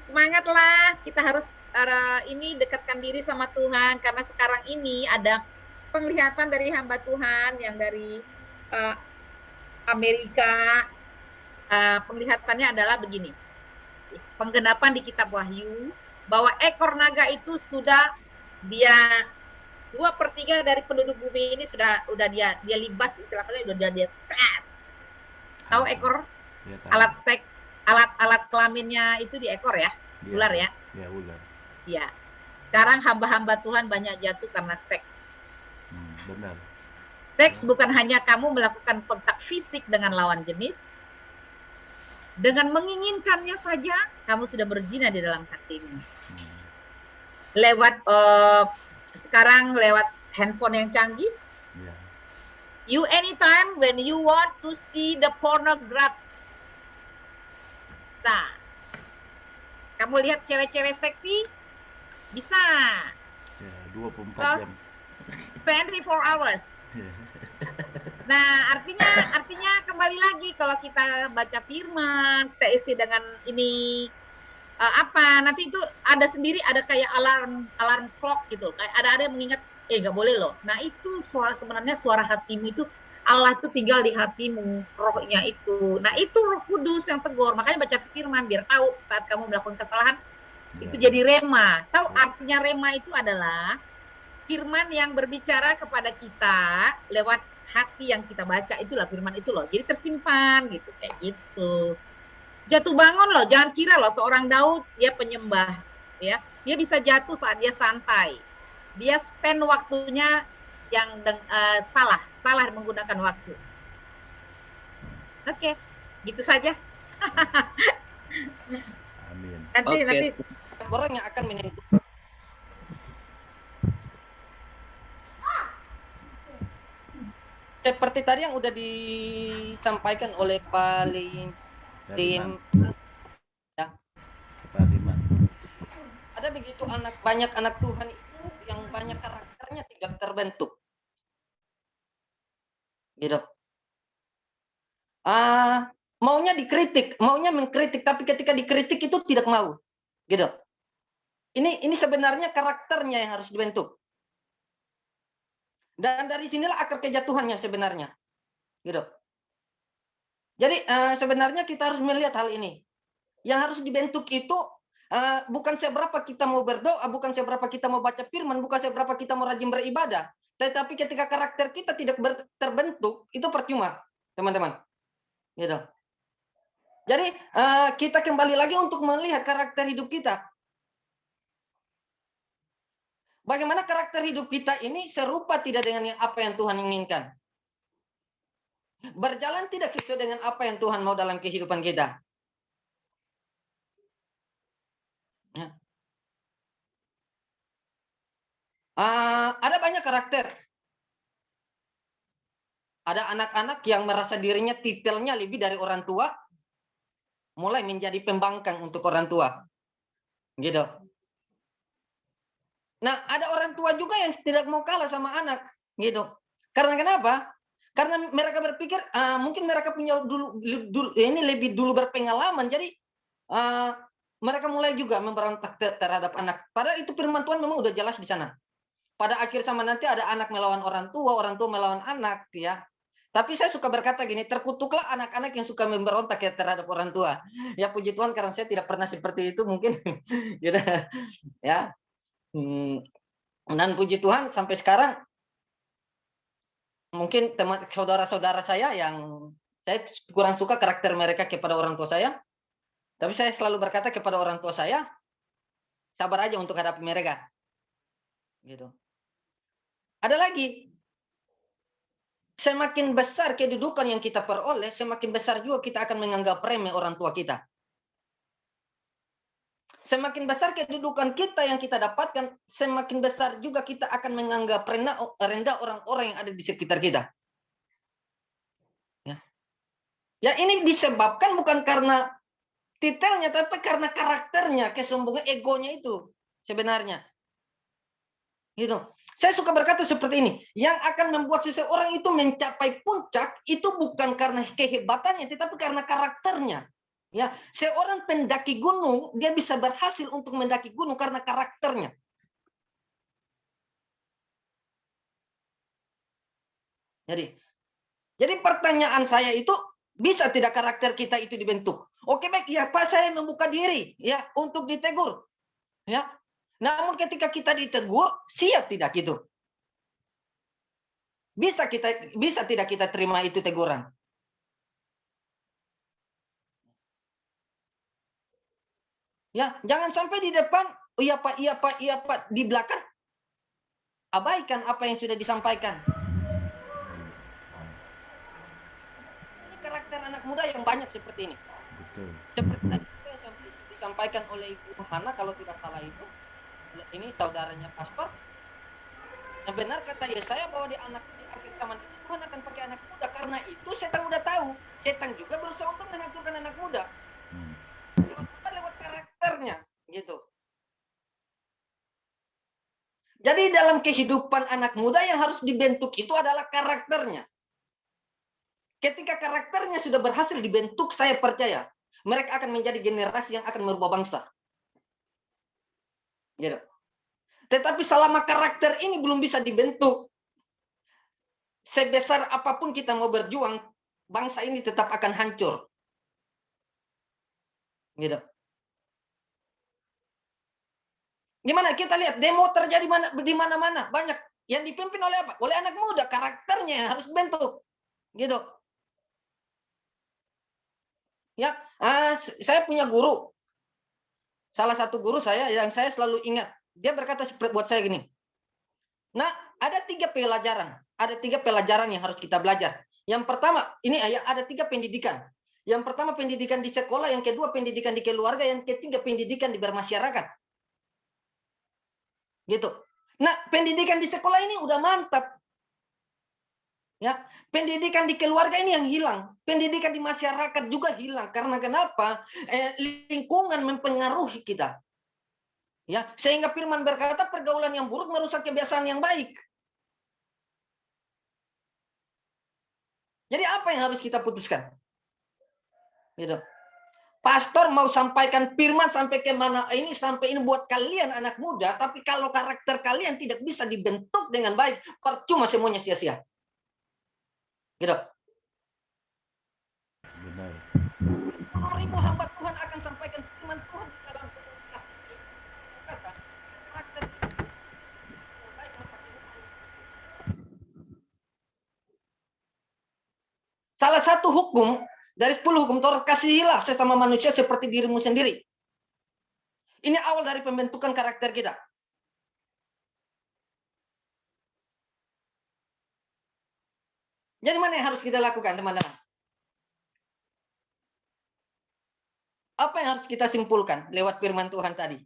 Semangatlah, kita harus ini dekatkan diri sama Tuhan, karena sekarang ini ada penglihatan dari hamba Tuhan yang dari Amerika. Penglihatannya adalah begini. Penggenapan di kitab Wahyu bahwa ekor naga itu sudah dia 2/3 dari penduduk bumi ini udah dia libas, istilahnya udah dia set. Tahu ekor? Ya, alat seks, alat kelaminnya itu di ekor ya, ular ya. Ya, ular. Iya. Sekarang hamba-hamba Tuhan banyak jatuh karena seks. Benar. Seks bukan hanya kamu melakukan kontak fisik dengan lawan jenis. Dengan menginginkannya saja, kamu sudah berzina di dalam hatimu. Lewat sekarang lewat handphone yang canggih. Yeah. You anytime when you want to see the pornography. Nah, kamu lihat cewek-cewek seksi, bisa. Ya, 24 jam. 24 hours. Nah, artinya kembali lagi kalau kita baca firman, kita isi dengan ini nanti itu ada sendiri, ada kayak alarm clock gitu. Kayak ada yang mengingat, nggak boleh loh. Nah, itu sebenarnya suara hatimu itu, Allah itu tinggal di hatimu, rohnya itu. Nah, itu Roh Kudus yang tegur. Makanya baca firman biar tahu saat kamu melakukan kesalahan itu jadi rema. Tahu artinya rema itu adalah firman yang berbicara kepada kita lewat hati yang kita baca, itulah firman itu loh. Jadi tersimpan gitu, kayak gitu. Jatuh bangun loh, jangan kira loh seorang Daud dia penyembah, ya. Dia bisa jatuh saat dia santai. Dia spend waktunya yang salah menggunakan waktu. Oke, gitu saja. Amin. Nanti orang yang akan menyentuh. Seperti tadi yang udah disampaikan oleh Pak Lim, ya. Pak Liman. ada begitu banyak anak Tuhan itu yang banyak karakternya tidak terbentuk. Gitu. Maunya dikritik, maunya mengkritik, tapi ketika dikritik itu tidak mau. Gitu. Ini sebenarnya karakternya yang harus dibentuk. Dan dari sinilah akar kejatuhannya sebenarnya. Gitu. Jadi sebenarnya kita harus melihat hal ini. Yang harus dibentuk itu bukan seberapa kita mau berdoa, bukan seberapa kita mau baca firman, bukan seberapa kita mau rajin beribadah. Tetapi ketika karakter kita tidak terbentuk, itu percuma, teman-teman. Gitu. Jadi kita kembali lagi untuk melihat karakter hidup kita. Bagaimana karakter hidup kita ini serupa tidak dengan apa yang Tuhan inginkan? Berjalan tidak sesuai dengan apa yang Tuhan mau dalam kehidupan kita. Ya. Ada banyak karakter. Ada anak-anak yang merasa dirinya titelnya lebih dari orang tua, mulai menjadi pembangkang untuk orang tua. Gitu. Nah, ada orang tua juga yang tidak mau kalah sama anak, gitu. Karena kenapa? Karena mereka berpikir mungkin mereka punya ini lebih dulu berpengalaman, jadi mereka mulai juga memberontak terhadap anak. Padahal itu firman Tuhan memang udah jelas di sana. Pada akhir zaman nanti ada anak melawan orang tua melawan anak, ya. Tapi saya suka berkata gini, terkutuklah anak-anak yang suka memberontak ya terhadap orang tua. Ya puji Tuhan karena saya tidak pernah seperti itu mungkin, gitu. Ya. Dan puji Tuhan sampai sekarang mungkin teman saudara-saudara saya yang saya kurang suka karakter mereka kepada orang tua saya, tapi saya selalu berkata kepada orang tua saya, sabar aja untuk hadapi mereka, gitu. Ada lagi, semakin besar kedudukan yang kita peroleh, semakin besar juga kita akan menganggap remeh orang tua kita. Semakin besar kedudukan kita yang kita dapatkan, semakin besar juga kita akan menganggap rendah orang-orang yang ada di sekitar kita. Ya, ini disebabkan bukan karena titelnya, tapi karena karakternya, kesombongan, egonya itu sebenarnya. Gitu. Saya suka berkata seperti ini, yang akan membuat seseorang itu mencapai puncak itu bukan karena kehebatannya, tetapi karena karakternya. Ya, seorang pendaki gunung dia bisa berhasil untuk mendaki gunung karena karakternya. Jadi pertanyaan saya itu, bisa tidak karakter kita itu dibentuk? Oke baik, ya Pak, saya membuka diri ya untuk ditegur. Ya. Namun ketika kita ditegur, siap tidak itu? Bisa tidak kita terima itu teguran? Ya, jangan sampai di depan, iya Pak, di belakang abaikan apa yang sudah disampaikan. Ini karakter anak muda yang banyak seperti ini. Betul. Seperti yang disampaikan oleh Ibu Hana, kalau tidak salah itu, ini saudaranya pastor. Yang benar kata Yesaya bahwa di akhir zaman itu Tuhan akan pakai anak muda. Karena itu setan udah tahu, setan juga berusaha untuk menghancurkan anak muda. Lewat karakternya, gitu. Jadi dalam kehidupan anak muda yang harus dibentuk itu adalah karakternya. Ketika karakternya sudah berhasil dibentuk, saya percaya mereka akan menjadi generasi yang akan merubah bangsa. Gitu. Tetapi selama karakter ini belum bisa dibentuk, sebesar apapun kita mau berjuang, bangsa ini tetap akan hancur. Gitu. Gimana kita lihat demo terjadi di mana-mana, banyak yang dipimpin oleh apa? Oleh anak muda, karakternya yang harus bentuk. Gitu. Ya, saya punya guru. Salah satu guru saya yang saya selalu ingat, dia berkata buat saya gini. Nah, ada 3 pelajaran. Ada 3 pelajaran yang harus kita belajar. Yang pertama, ini ada 3 pendidikan. Yang pertama pendidikan di sekolah, yang kedua pendidikan di keluarga, yang ketiga pendidikan di bermasyarakat. Gitu. Nah, pendidikan di sekolah ini udah mantap. Ya, pendidikan di keluarga ini yang hilang. Pendidikan di masyarakat juga hilang. Karena kenapa? Lingkungan mempengaruhi kita. Ya, sehingga firman berkata pergaulan yang buruk merusak kebiasaan yang baik. Jadi apa yang harus kita putuskan? Gitu. Pastor mau sampaikan firman sampai kemana ini, sampai ini buat kalian anak muda, tapi kalau karakter kalian tidak bisa dibentuk dengan baik, percuma semuanya sia-sia. Gitu. Benar. 10.000 hamba Tuhan akan sampaikan firman Tuhan di dalam komunitas ini. Kata, karakter yang baik, maka semua. Salah satu hukum dari 10 hukum Taurat, kasihilah sesama manusia seperti dirimu sendiri. Ini awal dari pembentukan karakter kita. Jadi mana yang harus kita lakukan, teman-teman? Apa yang harus kita simpulkan lewat firman Tuhan tadi?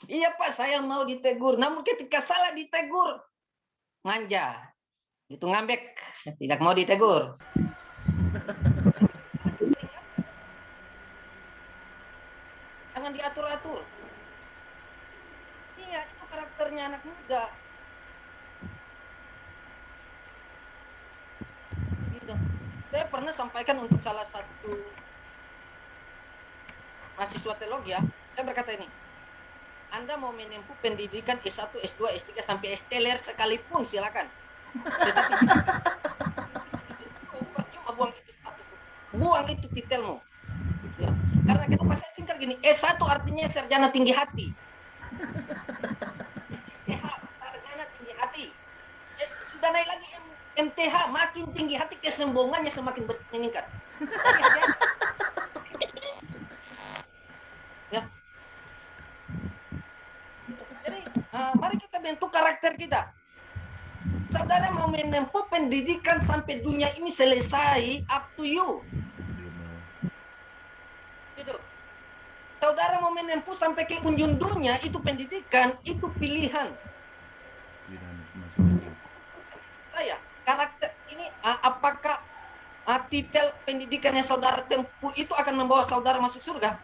Iya Pak, saya mau ditegur. Namun ketika salah ditegur, manja. Itu ngambek. Tidak mau ditegur. Jangan diatur-atur. Iya, itu karakternya anak muda. Gitu. Saya pernah sampaikan untuk salah satu mahasiswa teologi, ya, saya berkata ini, Anda mau menempuh pendidikan S1, S2, S3 sampai S-teler sekalipun silakan. Tetapi percuma buang itu status, buang itu titelmu. Ya. Karena kenapa saya singkat gini, S1 artinya sarjana tinggi hati. Sarjana tinggi hati. Sudah naik lagi MTH, makin tinggi hati, kesombongannya semakin meningkat. Ya. Jadi mari kita bentuk karakter kita. Saudara mau menempuh pendidikan sampai dunia ini selesai, up to you. Gitu. Saudara mau menempuh sampai ke ujung dunia, itu pendidikan, itu pilihan. Saya karakter ini apakah titel pendidikan yang saudara tempuh itu akan membawa saudara masuk surga?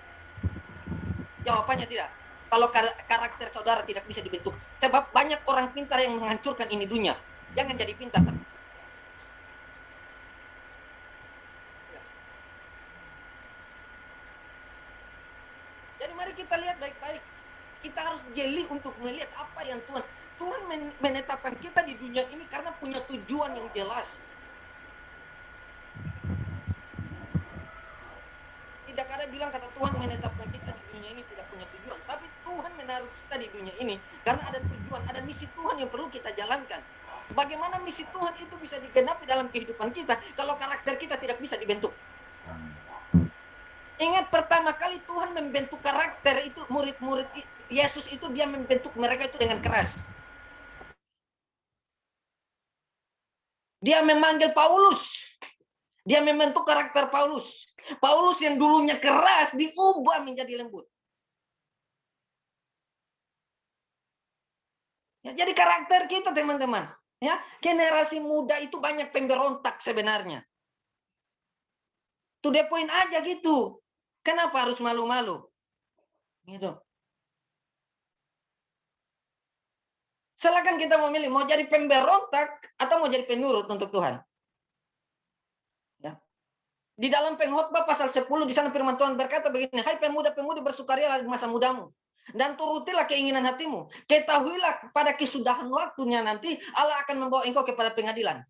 Jawabannya tidak. Kalau karakter saudara tidak bisa dibentuk. Sebab banyak orang pintar yang menghancurkan ini dunia. Jangan jadi pintar. Jadi mari kita lihat baik-baik. Kita harus jeli untuk melihat apa yang Tuhan menetapkan kita di dunia ini karena punya tujuan yang jelas. Tidak ada bilang kata Tuhan menetapkan kita di dunia ini tidak punya tujuan. Tapi Tuhan menaruh kita di dunia ini karena ada tujuan, ada misi Tuhan yang perlu kita jalankan. Bagaimana misi Tuhan itu bisa digenapi dalam kehidupan kita kalau karakter kita tidak bisa dibentuk? Ingat pertama kali Tuhan membentuk karakter itu, murid-murid Yesus itu dia membentuk mereka itu dengan keras. Dia memanggil Paulus. Dia membentuk karakter Paulus. Paulus yang dulunya keras diubah menjadi lembut. Ya, jadi karakter kita teman-teman. Ya, generasi muda itu banyak pemberontak sebenarnya. To the point aja gitu. Kenapa harus malu-malu? Gitu. Silakan kita memilih mau jadi pemberontak atau mau jadi penurut untuk Tuhan. Ya. Di dalam Pengkhotbah pasal 10 di sana firman Tuhan berkata begini, hai pemuda-pemudi bersukarialah di masa mudamu dan turutilah keinginan hatimu. Ketahuilah pada kesudahan waktunya nanti Allah akan membawa engkau kepada pengadilan.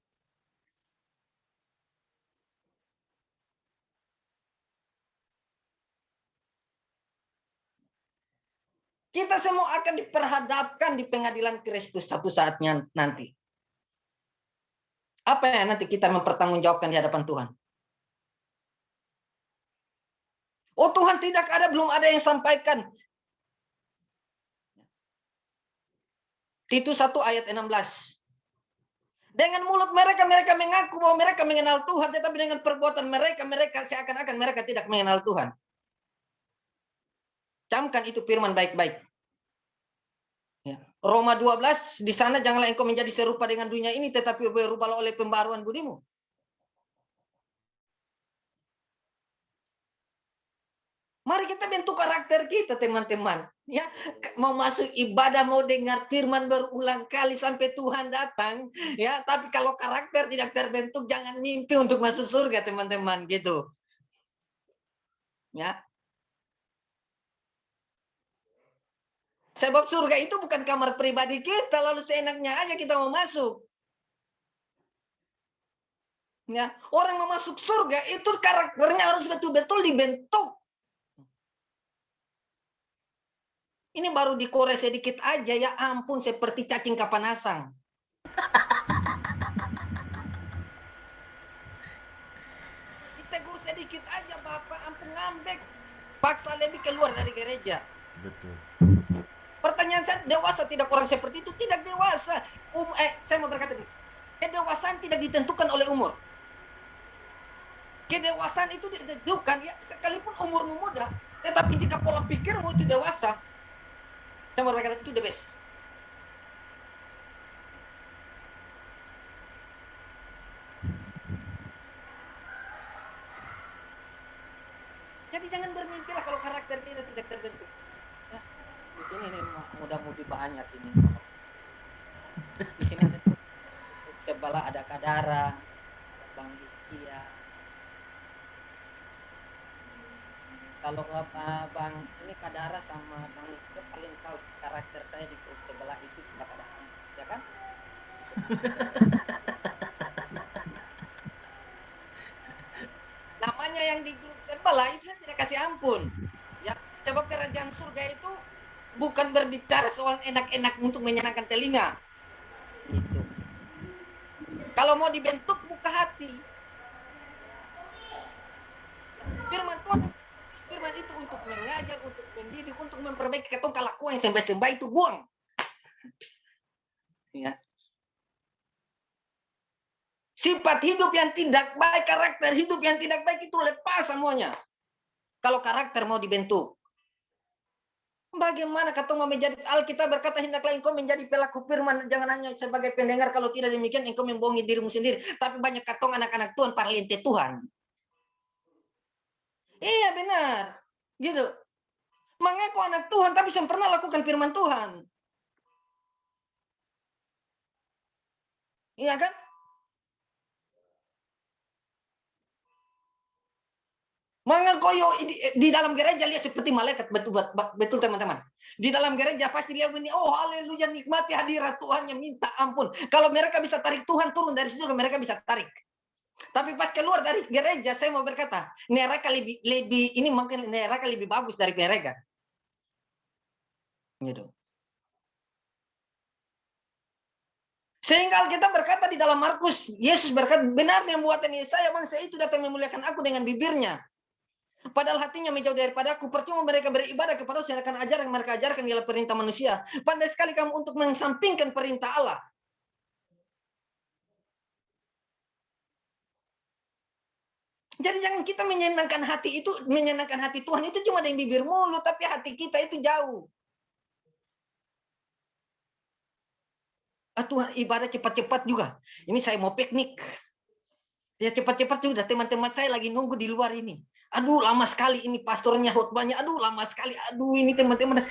Kita semua akan diperhadapkan di pengadilan Kristus satu saatnya nanti. Apa yang nanti kita mempertanggungjawabkan di hadapan Tuhan? Oh Tuhan, tidak ada, belum ada yang sampaikan. Titus 1 ayat 16. Dengan mulut mereka mengaku bahwa mereka mengenal Tuhan, tetapi dengan perbuatan mereka seakan-akan mereka tidak mengenal Tuhan. Camkan itu firman baik-baik. Ya. Roma 12, di sana janganlah engkau menjadi serupa dengan dunia ini, tetapi berubahlah oleh pembaruan budimu. Mari kita bentuk karakter kita, teman-teman. Ya, mau masuk ibadah, mau dengar firman berulang kali sampai Tuhan datang, ya. Tapi kalau karakter tidak terbentuk, jangan mimpi untuk masuk surga, teman-teman, gitu. Ya. Sebab surga itu bukan kamar pribadi kita, lalu seenaknya aja kita mau masuk. Ya, orang mau masuk surga itu karakternya harus betul-betul dibentuk. Ini baru dikores sedikit aja, ya ampun, seperti cacing kapanasang. Ditegur sedikit aja, Bapak, ampun ngambek. Paksa lebih keluar dari gereja. Betul. Pertanyaan saya, dewasa tidak orang seperti itu? Tidak dewasa. Saya mau berkata ini, kedewasaan tidak ditentukan oleh umur. Kedewasaan itu ditentukan, ya sekalipun umurmu muda, tetapi jika pola pikirmu itu dewasa, saya mau berkata itu the best. Jadi jangan bermimpilah kalau karakter kita tidak terbentuk. Ya, di sini nih muda-mudi banyak ini. Di sini ada sebelah ada Kadara, Bang Istia. Kalau Bang ini Kadara sama Bang Istia paling tahu karakter saya di grup sebelah itu tidak ada, ya kan? Namanya yang di grup sebelah itu saya tidak kasih ampun. Ya, sebab kerajaan surga itu bukan berbicara soal enak-enak untuk menyenangkan telinga. Gitu. Kalau mau dibentuk, buka hati. Firman Tuhan, firman itu untuk mengajar, untuk mendidik, untuk memperbaiki ketong kelakuan yang sembah-sembah itu buang. Ya. Sifat hidup yang tidak baik, karakter hidup yang tidak baik itu lepas semuanya. Kalau karakter mau dibentuk. Bagaimana kata mau menjadi, Alkitab berkata hendaklah engkau menjadi pelaku firman, jangan hanya sebagai pendengar, kalau tidak demikian engkau membohongi dirimu sendiri. Tapi banyak katong anak-anak Tuhan parlente Tuhan. Iya benar. Gitu. Mengaku anak Tuhan tapi belum pernah lakukan firman Tuhan. Iya kan? Mengaku di dalam gereja lihat seperti malaikat, betul teman-teman. Di dalam gereja pasti dia begini, oh haleluya, nikmati hadirat Tuhan yang minta ampun. Kalau mereka bisa tarik Tuhan turun dari situ, mereka bisa tarik. Tapi pas keluar dari gereja, saya mau berkata, neraka lebih ini mungkin neraka lebih bagus dari mereka. Gitu. Sehingga Alkitab berkata di dalam Markus, Yesus berkata, benar yang buatan Yesaya, bangsa itu datang memuliakan aku dengan bibirnya. Padahal hatinya menjauh daripada aku. Percuma mereka beribadah kepada saya, akan ajaran yang mereka ajarkan ialah perintah manusia. Pandai sekali kamu untuk mengesampingkan perintah Allah. Jadi jangan kita menyenangkan hati itu, menyenangkan hati Tuhan itu cuma dengan bibir mulut, tapi hati kita itu jauh. Tuhan ibadah cepat-cepat juga. Ini saya mau piknik. Ya cepat-cepat sudah, teman-teman saya lagi nunggu di luar ini. Aduh lama sekali ini pastornya khotbahnya. Aduh lama sekali. Aduh ini teman-teman.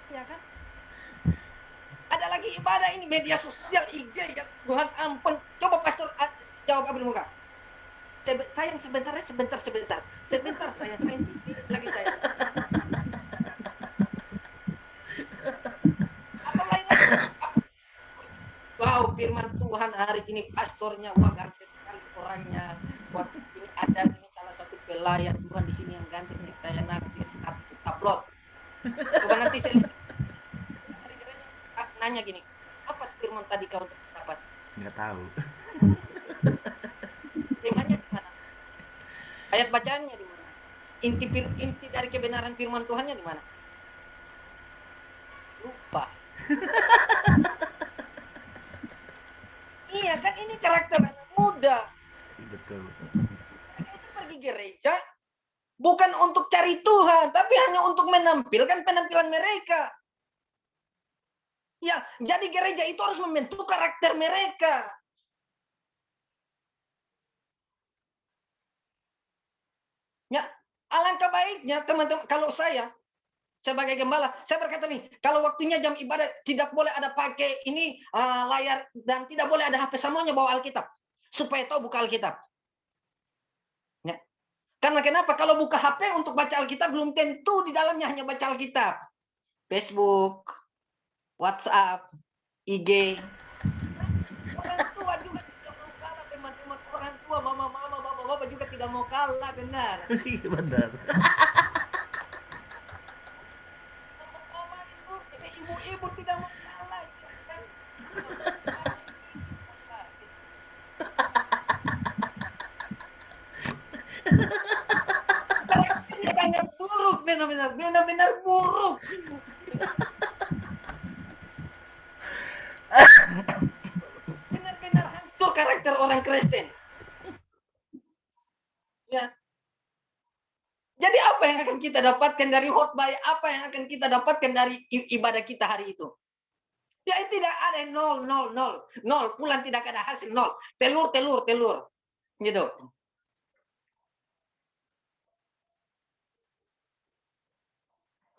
Ya kan? Ada lagi ibadah ini media sosial IG ya Tuhan ampun. Coba pastor jawab apa di muka. Sayang sebentar saya lagi saya. Apa lain? Wow, firman Tuhan hari ini pastornya wah ganteng sekali orangnya. Waktu ini ada ini salah satu pelayan Tuhan di sini yang ganteng nih saya naksir status upload. Coba nanti saya nanya gini, apa firman tadi kau dapat? Nggak tahu. Temanya di mana? Ayat bacaannya di mana? Inti dari kebenaran firman Tuhannya di mana? Lupa. Iya kan ini karakter anak muda. Betul. Mereka itu pergi gereja bukan untuk cari Tuhan, tapi hanya untuk menampilkan penampilan mereka. Ya, jadi gereja itu harus membentuk karakter mereka. Alangkah baiknya teman-teman, kalau saya sebagai gembala, saya berkata nih, kalau waktunya jam ibadat tidak boleh ada pakai ini layar dan tidak boleh ada HP, semuanya bawa Alkitab supaya tahu buka Alkitab. Ya. Karena kenapa? Kalau buka HP untuk baca Alkitab belum tentu di dalamnya hanya baca Alkitab. Facebook, WhatsApp, IG. Orang tua juga tidak mau kalah, teman-teman. Orang tua, mama-mama, bapak-bapak juga tidak mau kalah, benar. Benar. Ibu-ibu tidak mau kalah. Sangat buruk, benar-benar buruk. Benar-benar hancur karakter orang Kristen. Ya. Jadi apa yang akan kita dapatkan dari khotbah? Apa yang akan kita dapatkan dari ibadah kita hari itu? Ya tidak ada nol. Pulang tidak ada hasil, nol. Telur. Gitu.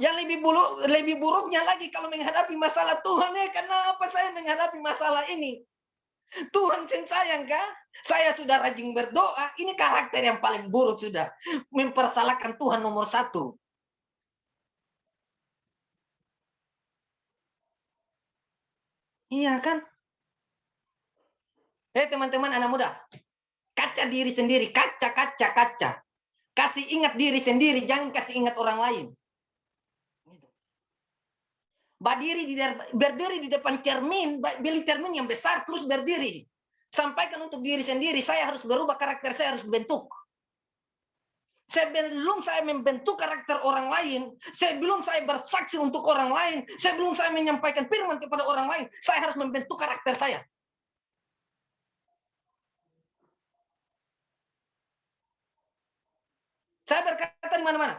Yang lebih buruknya lagi kalau menghadapi masalah Tuhan, kenapa saya menghadapi masalah ini? Tuhan sayang kah? Saya sudah rajin berdoa, ini karakter yang paling buruk sudah. Mempersalahkan Tuhan nomor 1. Iya kan? Teman-teman anak muda, kaca diri sendiri, kaca. Kasih ingat diri sendiri, jangan kasih ingat orang lain. Berdiri di depan cermin, beli cermin yang besar, terus berdiri. Sampaikan untuk diri sendiri, saya harus berubah, karakter saya harus bentuk. Sebelum saya membentuk karakter orang lain, sebelum saya bersaksi untuk orang lain, sebelum saya menyampaikan firman kepada orang lain, saya harus membentuk karakter saya. Saya berkata di mana-mana.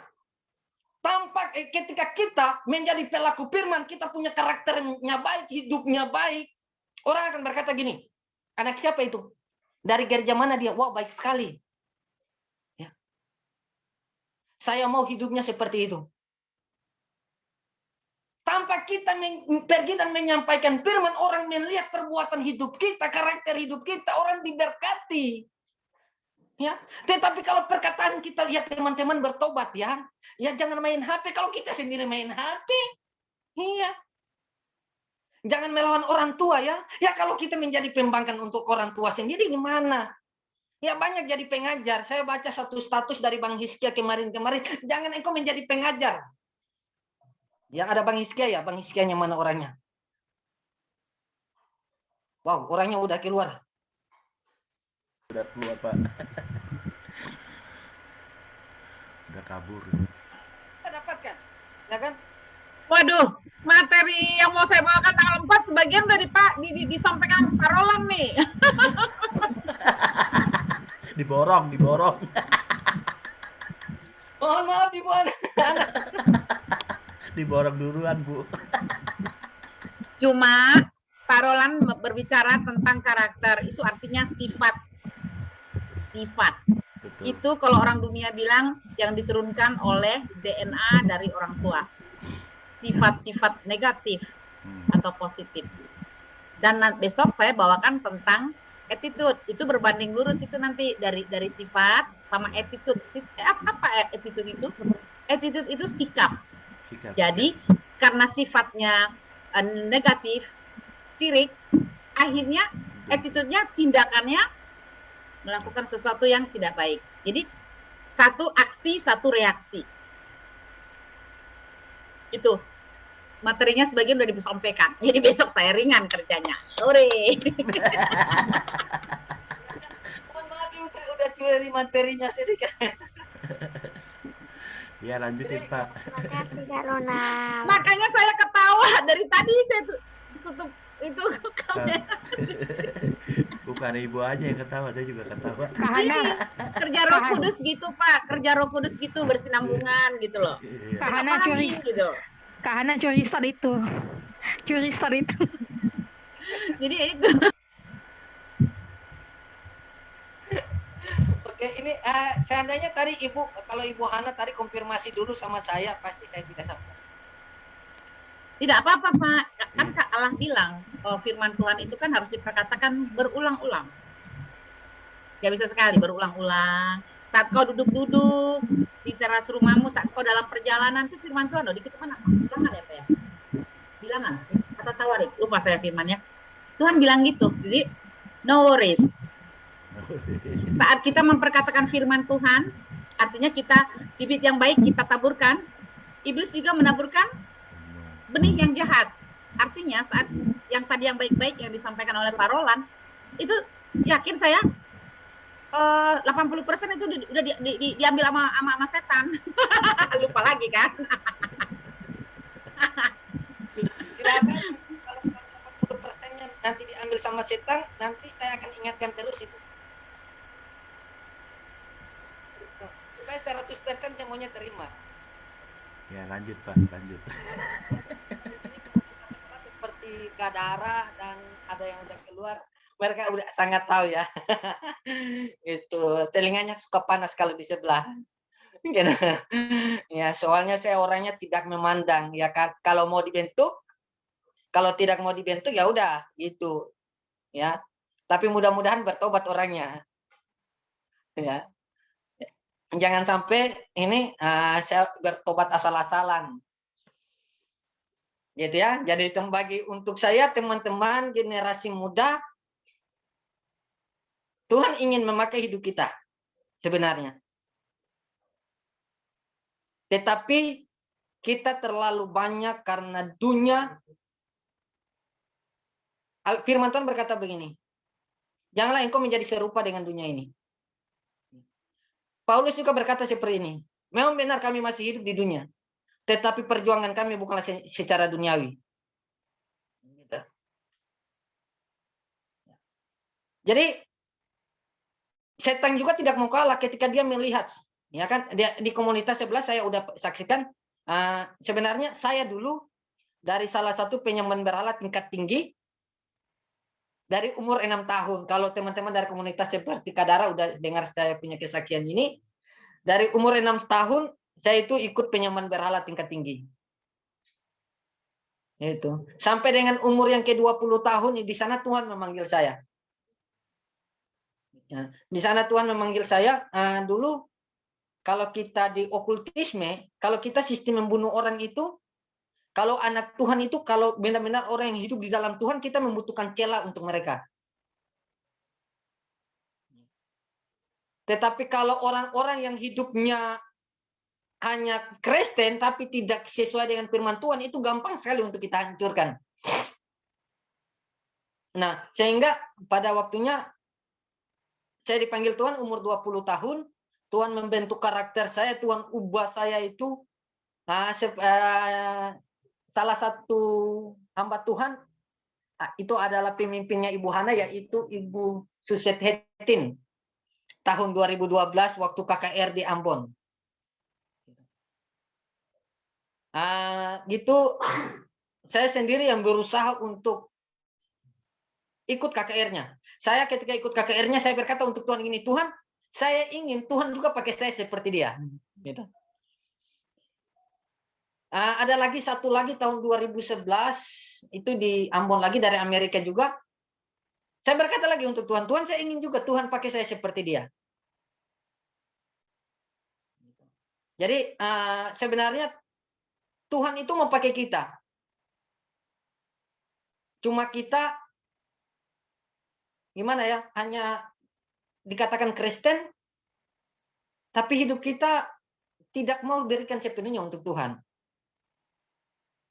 Tampak ketika kita menjadi pelaku firman, kita punya karakternya baik, hidupnya baik. Orang akan berkata gini, anak siapa itu? Dari gereja mana dia? Wah, baik sekali. Ya. Saya mau hidupnya seperti itu. Tanpa kita pergi dan menyampaikan firman, orang melihat perbuatan hidup kita, karakter hidup kita, orang diberkati. Ya, tetapi kalau perkataan kita, ya teman-teman bertobat ya jangan main HP. Kalau kita sendiri main HP, iya, jangan melawan orang tua ya kalau kita menjadi pembangkang untuk orang tua sendiri gimana? Ya banyak jadi pengajar. Saya baca satu status dari Bang Hizkia kemarin, jangan engkau menjadi pengajar. Yang ada Bang Hizkia ya, Bang Hizkianya mana orangnya? Wow, orangnya udah keluar. Udah keluar, Pak. Udah kabur. Kita dapatkan, ya kan? Waduh, materi yang mau saya bawakan tanggal 4 sebagian udah disampaikan Pak Roland nih. Diborong. Mohon maaf Ibu Ana. Diborong duluan, Bu. Cuma Pak Roland berbicara tentang karakter, itu artinya sifat. Betul. Itu kalau orang dunia bilang yang diturunkan oleh DNA dari orang tua. Sifat-sifat negatif atau positif. Dan besok saya bawakan tentang attitude. Itu berbanding lurus itu nanti dari sifat sama attitude. Apa attitude itu? Attitude itu sikap. Jadi karena sifatnya negatif, sirik, akhirnya attitude-nya, tindakannya melakukan sesuatu yang tidak baik. Jadi satu aksi, satu reaksi. Itu materinya sebagian udah disampaikan. Jadi besok saya ringan kerjanya. Sore. Mohon maaf Ibu, saya udah curi materinya sedikit. Ya lanjutin Pak. Terima kasih Kak Ronald. Makanya saya ketawa dari tadi, saya tutup itu kamera. Bukan Ibu aja yang ketawa, saya juga ketawa. Kerja Roh Kudus gitu Pak, kerja Roh Kudus gitu, bersinambungan gitu loh. Kak Hana curi gitu. Kak Hana curi start itu. Jadi itu. Oke, Ini seandainya tadi kalau Ibu Hana tadi konfirmasi dulu sama saya, pasti saya tidak sampaikan. Tidak apa-apa, Pak. Kan Kak Allah bilang, firman Tuhan itu kan harus diperkatakan berulang-ulang. Ya bisa sekali berulang-ulang. Saat kau duduk-duduk di teras rumahmu, saat kau dalam perjalanan, itu firman Tuhan loh. Di kitab mana? Bilangan ya, Pak ya? Bilangan atau Tawarik? Lupa saya firmannya. Tuhan bilang gitu. Jadi no worries. Saat kita memperkatakan firman Tuhan, artinya kita bibit yang baik kita taburkan, iblis juga menaburkan benih yang jahat. Artinya saat yang tadi yang baik-baik yang disampaikan oleh Pak Roland, itu yakin saya 80% itu udah diambil sama setan. Lupa lagi kan. Tidak apa, kalau 80%-nya nanti diambil sama setan, nanti saya akan ingatkan terus itu. Supaya 100% semuanya terima. Ya lanjut Pak, lanjut. Seperti Gadara dan ada yang udah keluar, mereka udah sangat tahu ya. Itu telinganya suka panas kalau di sebelah. Ya, soalnya saya orangnya tidak memandang ya kan. Kalau mau dibentuk, kalau tidak mau dibentuk ya udah gitu. Ya. Tapi mudah-mudahan bertobat orangnya. Ya. Jangan sampai ini saya bertobat asal-asalan. Gitu ya. Jadi bagi untuk saya teman-teman generasi muda, Tuhan ingin memakai hidup kita sebenarnya. Tetapi kita terlalu banyak karena dunia. Firman Tuhan berkata begini, janganlah engkau menjadi serupa dengan dunia ini. Paulus juga berkata seperti ini, memang benar kami masih hidup di dunia, tetapi perjuangan kami bukanlah secara duniawi. Jadi setan juga tidak mau kalah ketika dia melihat, ya kan, di komunitas sebelah saya udah saksikan. Sebenarnya saya dulu dari salah satu penyembahan berhala tingkat tinggi dari umur 6 tahun. Kalau teman-teman dari komunitas seperti Kadara udah dengar saya punya kesaksian ini, dari umur 6 tahun saya itu ikut penyembahan berhala tingkat tinggi. Itu sampai dengan umur yang ke-20 tahun di sana Tuhan memanggil saya. Di sana Tuhan memanggil saya. Dulu kalau kita di okultisme, kalau kita sistem membunuh orang itu, kalau anak Tuhan itu, kalau benar-benar orang yang hidup di dalam Tuhan, kita membutuhkan celah untuk mereka. Tetapi kalau orang-orang yang hidupnya hanya Kristen tapi tidak sesuai dengan firman Tuhan, itu gampang sekali untuk kita hancurkan. Nah, sehingga pada waktunya saya dipanggil Tuhan umur 20 tahun, Tuhan membentuk karakter saya, Tuhan ubah saya itu. Salah satu hamba Tuhan itu adalah pemimpinnya Ibu Hana, yaitu Ibu Suset Hetin. Tahun 2012 waktu KKR di Ambon. Gitu saya sendiri yang berusaha untuk ikut KKR-nya. Saya ketika ikut KKR-nya saya berkata untuk Tuhan ini, Tuhan, saya ingin Tuhan juga pakai saya seperti dia. Gitu. Ada lagi satu lagi tahun 2011 itu di Ambon lagi dari Amerika juga. Saya berkata lagi untuk Tuhan, Tuhan saya ingin juga Tuhan pakai saya seperti dia. Jadi sebenarnya Tuhan itu mau pakai kita. Cuma kita gimana ya, hanya dikatakan Kristen, tapi hidup kita tidak mau berikan sepenuhnya untuk Tuhan.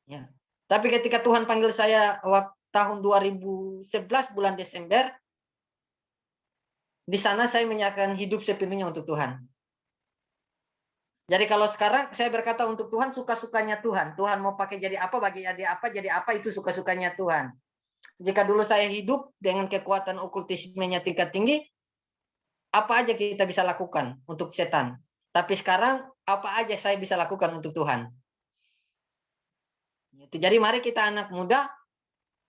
Ya. Tapi ketika Tuhan panggil saya waktu tahun 2011 bulan Desember, di sana saya menyerahkan hidup sepenuhnya untuk Tuhan. Jadi kalau sekarang saya berkata untuk Tuhan, suka-sukanya Tuhan. Tuhan mau pakai jadi apa, bagi jadi apa, itu suka-sukanya Tuhan. Jika dulu saya hidup dengan kekuatan okultismenya tingkat tinggi, apa aja kita bisa lakukan untuk setan. Tapi sekarang apa aja saya bisa lakukan untuk Tuhan. Jadi mari kita anak muda,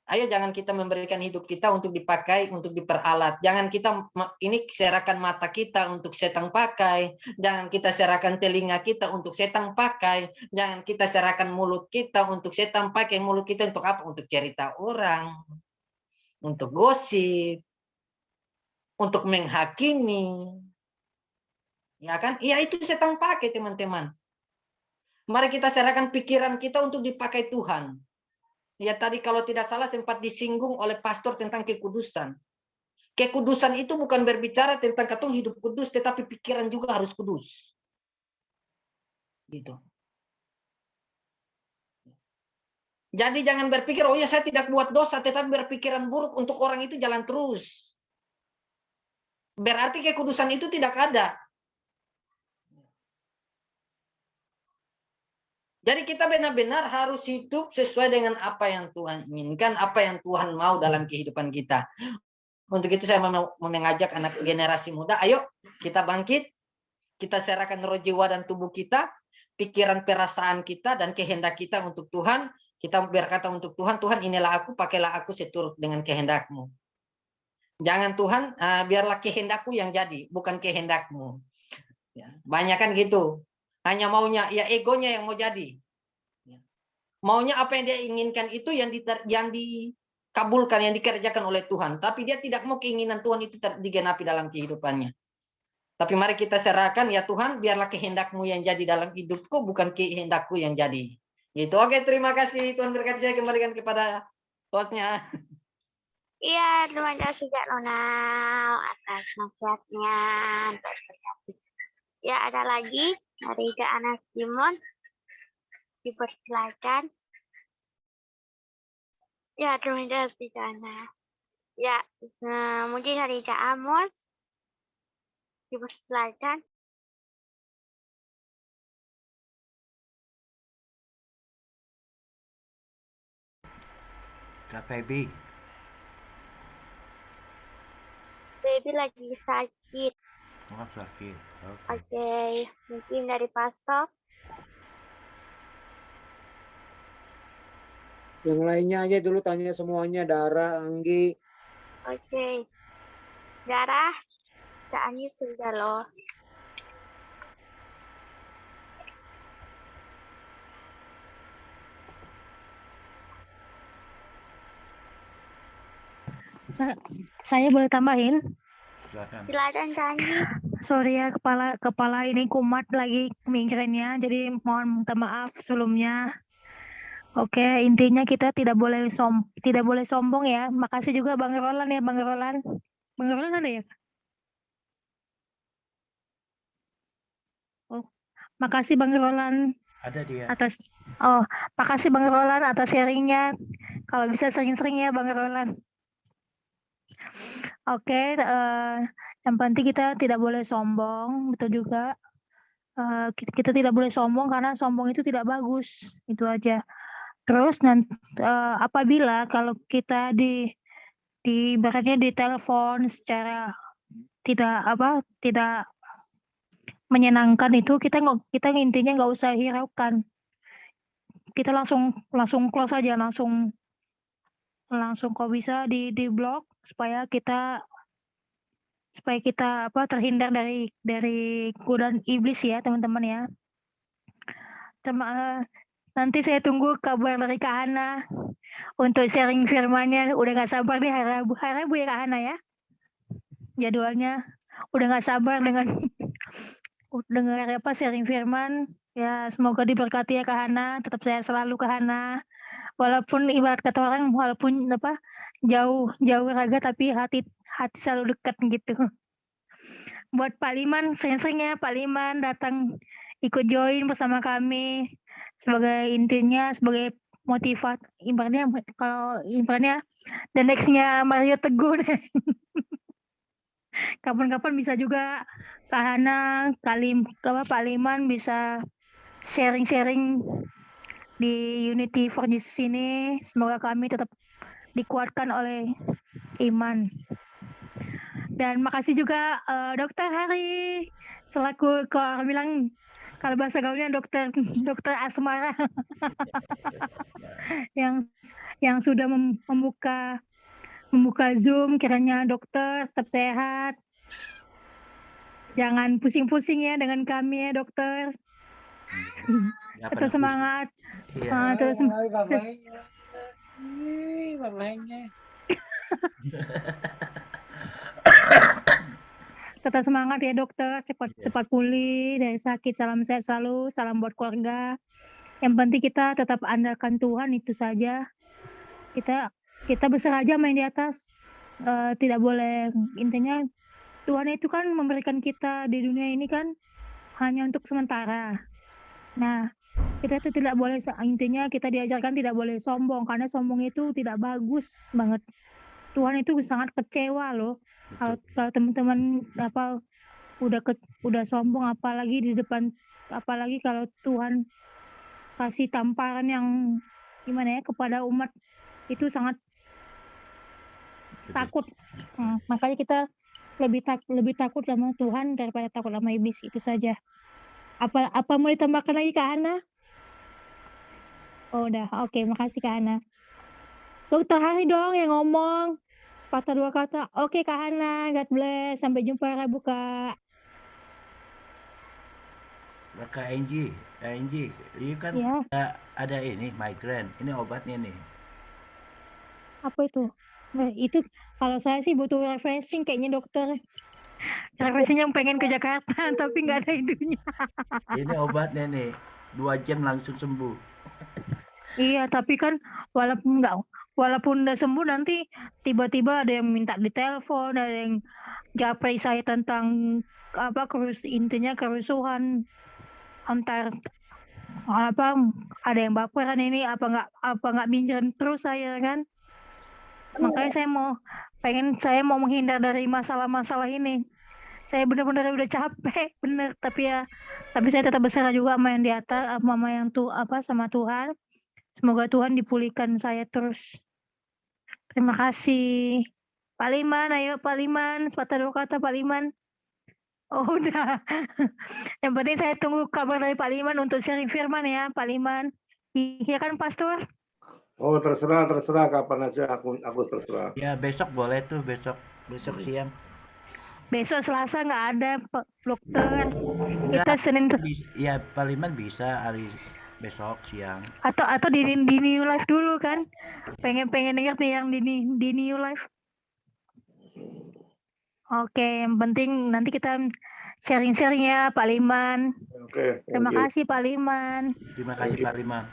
Ayo jangan kita memberikan hidup kita untuk dipakai, untuk diperalat. Jangan kita ini serahkan mata kita untuk setan pakai. Jangan kita serahkan telinga kita untuk setan pakai. Jangan kita serahkan mulut kita untuk setan pakai. Mulut kita untuk apa? Untuk cerita orang. Untuk gosip. Untuk menghakimi. Ya kan? Ya itu setan pakai, teman-teman. Mari kita serahkan pikiran kita untuk dipakai Tuhan. Ya tadi kalau tidak salah sempat disinggung oleh pastor tentang kekudusan. Kekudusan itu bukan berbicara tentang katong hidup kudus, tetapi pikiran juga harus kudus. Gitu. Jadi jangan berpikir, oh ya saya tidak buat dosa, tetapi berpikiran buruk untuk orang itu jalan terus. Berarti kekudusan itu tidak ada. Jadi kita benar-benar harus hidup sesuai dengan apa yang Tuhan inginkan, apa yang Tuhan mau dalam kehidupan kita. Untuk itu saya mau mengajak anak generasi muda, ayo kita bangkit, kita serahkan roh, jiwa, dan tubuh kita, pikiran, perasaan kita, dan kehendak kita untuk Tuhan. Kita berkata untuk Tuhan, Tuhan inilah aku, pakailah aku seturut dengan kehendak-Mu. Jangan Tuhan, biarlah kehendakku yang jadi, bukan kehendakmu. Ya, banyak kan gitu. Hanya maunya, ya egonya yang mau jadi. Maunya apa yang dia inginkan itu yang dikabulkan, yang dikerjakan oleh Tuhan. Tapi dia tidak mau keinginan Tuhan itu digenapi dalam kehidupannya. Tapi mari kita serahkan, ya Tuhan, biarlah kehendak-Mu yang jadi dalam hidupku, bukan kehendakku yang jadi. Gitu. Oke, terima kasih. Tuhan berkati, saya kembalikan kepada hostnya. Iya, terima kasih Kak Ronald atas nasihatnya. Ya, ada lagi dari Kak Anas Dimon. Dipersilakan. Ya, terima kasih Kak Anas. Ya, mungkin dari Kak Amos. Dipersilakan. Kak Feby. Baby lagi sakit. Oh, sakit. Oke, mungkin dari Pastor. Yang lainnya aja dulu tanya semuanya, Dara, Anggi. Oke. Darah, Kak Ani sudah loh. Saya boleh tambahin? Silakan Kak Ani. Sorry ya, kepala ini kumat lagi migrainnya, jadi mohon minta maaf sebelumnya. Oke, intinya kita tidak boleh sombong ya. Makasih juga Bang Roland ya, Bang Roland. Bang Roland ada ya? Oh, makasih Bang Roland. Ada dia. Makasih Bang Roland atas sharingnya. Kalau bisa sering-sering ya Bang Roland. Oke, yang penting kita tidak boleh sombong, betul juga. Kita tidak boleh sombong karena sombong itu tidak bagus, itu aja. Terus apabila kalau kita ibaratnya ditelepon secara tidak menyenangkan itu, kita intinya nggak usah hiraukan. Kita langsung close aja, langsung kok bisa di blok supaya kita terhindar dari godaan iblis ya teman-teman ya. Nanti saya tunggu kabar dari Kak Hana untuk sharing firman-Nya. Udah nggak sabar nih hari Rabu ya Kak Hana ya. Jadwalnya udah nggak sabar dengan dengar sharing firman. Ya semoga diberkati ya Kak Hana. Tetap saya selalu Kak Hana. Walaupun ibarat kata orang, walaupun jauh raga tapi hati selalu dekat gitu. Buat Pak Liman, sering-sering ya Pak Liman datang ikut join bersama kami sebagai motivat. Ibaratnya the next-nya Mario Teguh deh. Kapan-kapan bisa juga Kak Hana, Pak Liman bisa sharing-sharing di Unity for Jesus ini. Semoga kami tetap dikuatkan oleh iman. Dan makasih juga Dr. Hari selaku Kalau bahasa gaulnya dokter asmara yang sudah membuka Zoom, kiranya dokter tetap sehat. Jangan pusing-pusing ya dengan kami ya dokter. Nggak Tetap pernah pusing. semangat. Iya. Terus tetap semangat ya dokter, cepat pulih dari sakit. Salam sehat selalu, salam buat keluarga. Yang penting kita tetap andalkan Tuhan, itu saja. Kita besar aja main di atas. Tidak boleh, intinya Tuhan itu kan memberikan kita di dunia ini kan hanya untuk sementara. Nah, kita itu tidak boleh, intinya kita diajarkan tidak boleh sombong, karena sombong itu tidak bagus banget. Tuhan itu sangat kecewa loh kalau teman-teman udah sombong, apalagi kalau Tuhan kasih tamparan yang gimana ya kepada umat, itu sangat takut. Makanya kita lebih takut sama Tuhan daripada takut sama iblis, itu saja. Apa mau ditambahkan lagi Kak Hana? Oh udah, oke, makasih Kak Hana. Dokter Hari dong yang ngomong. Sepatah dua kata. Oke Kak Hana, God bless. Sampai jumpa Rabu Kak. Kak Angie, ini kan Ya, ada ini migrain. Ini obatnya nih. apa itu? Nah, itu kalau saya sih butuh refreshing kayaknya dokter. Refreshing yang pengen ke Jakarta tapi nggak ada itunya. Ini obatnya nih. 2 jam langsung sembuh. Iya, tapi kan walaupun udah sembuh, nanti tiba-tiba ada yang minta ditelepon, ada yang japri saya tentang intinya kerusuhan antar ada yang baperan ini, apa nggak minjem terus saya kan. Makanya saya mau menghindar dari masalah-masalah ini. Saya benar-benar udah capek, bener. Tapi saya tetap berserah juga sama yang di atas, sama Tuhan. Semoga Tuhan dipulihkan saya terus. Terima kasih. Pak Liman, ayo Pak Liman, sepatah dua kata Pak Liman. Oh udah. Yang penting saya tunggu kabar dari Pak Liman untuk sharing firman ya, Pak Liman. Iya kan Pastor? Oh terserah kapan aja aku terserah. Ya besok boleh tuh, besok siang. Besok Selasa nggak ada dokter. Enggak, Kita Senin ya Pak Liman bisa hari besok siang. atau di New Life dulu kan. Pengen denger nih yang di New Life. Oke, yang penting nanti kita sharing-sharing ya Pak Liman. Oke. Terima kasih Pak Liman. Terima kasih Pak Liman.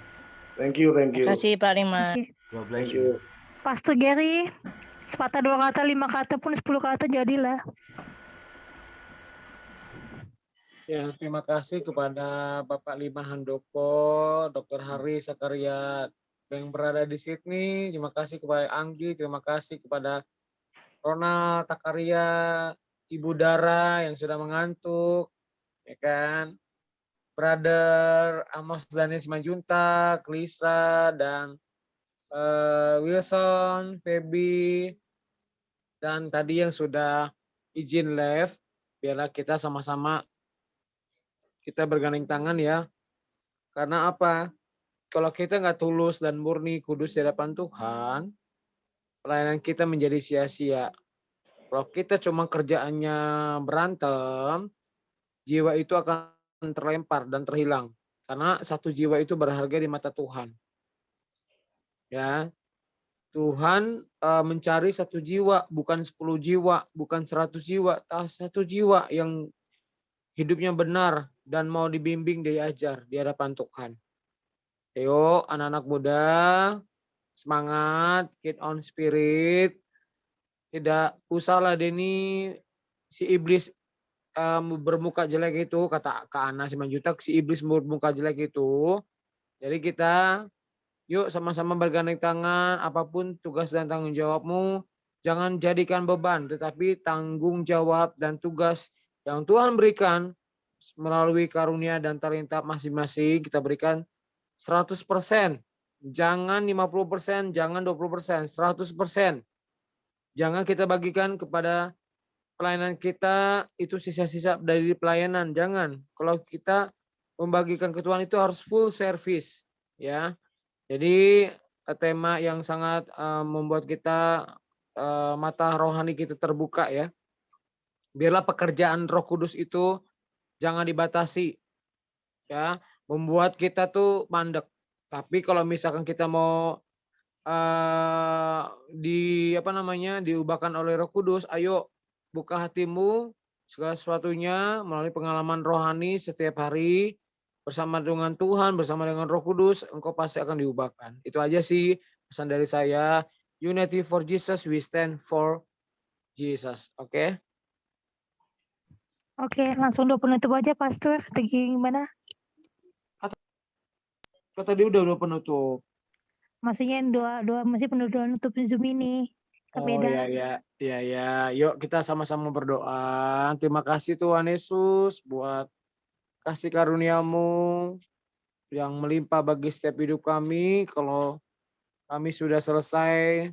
Thank you. Terima kasih Pak Liman. God bless Thank you. you. Pastor Gary, sepatah dua kata, 5 kata pun 10 kata jadilah. Ya, terima kasih kepada Bapak Liman Handoko, Dr. Hari Sakaria yang berada di Sydney. Terima kasih kepada Anggi, terima kasih kepada Ronald Takaria, Ibu Dara yang sudah mengantuk, ya kan? Brother Amos Danis Manjunta, Klisa, dan Wilson, Feby, dan tadi yang sudah izin live, biarlah kita sama-sama kita bergandeng tangan ya. Karena apa? Kalau kita nggak tulus dan murni kudus di hadapan Tuhan, pelayanan kita menjadi sia-sia. Kalau kita cuma kerjaannya berantem, jiwa itu akan terlempar dan terhilang. Karena satu jiwa itu berharga di mata Tuhan. Ya, Tuhan mencari satu jiwa, bukan 10 jiwa, bukan 100 jiwa, satu jiwa yang hidupnya benar dan mau dibimbing, diajar di hadapan Tuhan. Ayo anak-anak muda, semangat, keep on spirit. Tidak usahlah Denny, si iblis bermuka jelek itu, kata Kak Ana Simanjutak, si iblis bermuka jelek itu. Jadi kita yuk sama-sama bergandeng tangan, apapun tugas dan tanggung jawabmu, jangan jadikan beban, tetapi tanggung jawab dan tugas yang Tuhan berikan melalui karunia dan talenta masing-masing kita berikan 100%. Jangan 50%, jangan 20%, 100%. Jangan kita bagikan kepada pelayanan kita itu sisa-sisa dari pelayanan, jangan. Kalau kita membagikan ke Tuhan itu harus full service, ya. Jadi tema yang sangat membuat kita mata rohani kita terbuka ya. Biarlah pekerjaan Roh Kudus itu jangan dibatasi, ya. Membuat kita tuh mandek. Tapi kalau misalkan kita mau diubahkan oleh Roh Kudus, ayo buka hatimu segala sesuatunya melalui pengalaman rohani setiap hari bersama dengan Tuhan, bersama dengan Roh Kudus, engkau pasti akan diubahkan. Itu aja sih pesan dari saya. Unity for Jesus, we stand for Jesus. Oke? Oke, langsung doa penutup aja, Pastor. Atau gimana? Kata tadi udah penutup. Maksudnya doa masih penutup Zoom ini. Oh Beda. ya. Yuk kita sama-sama berdoa. Terima kasih Tuhan Yesus buat kasih karunia-Mu yang melimpah bagi setiap hidup kami. Kalau kami sudah selesai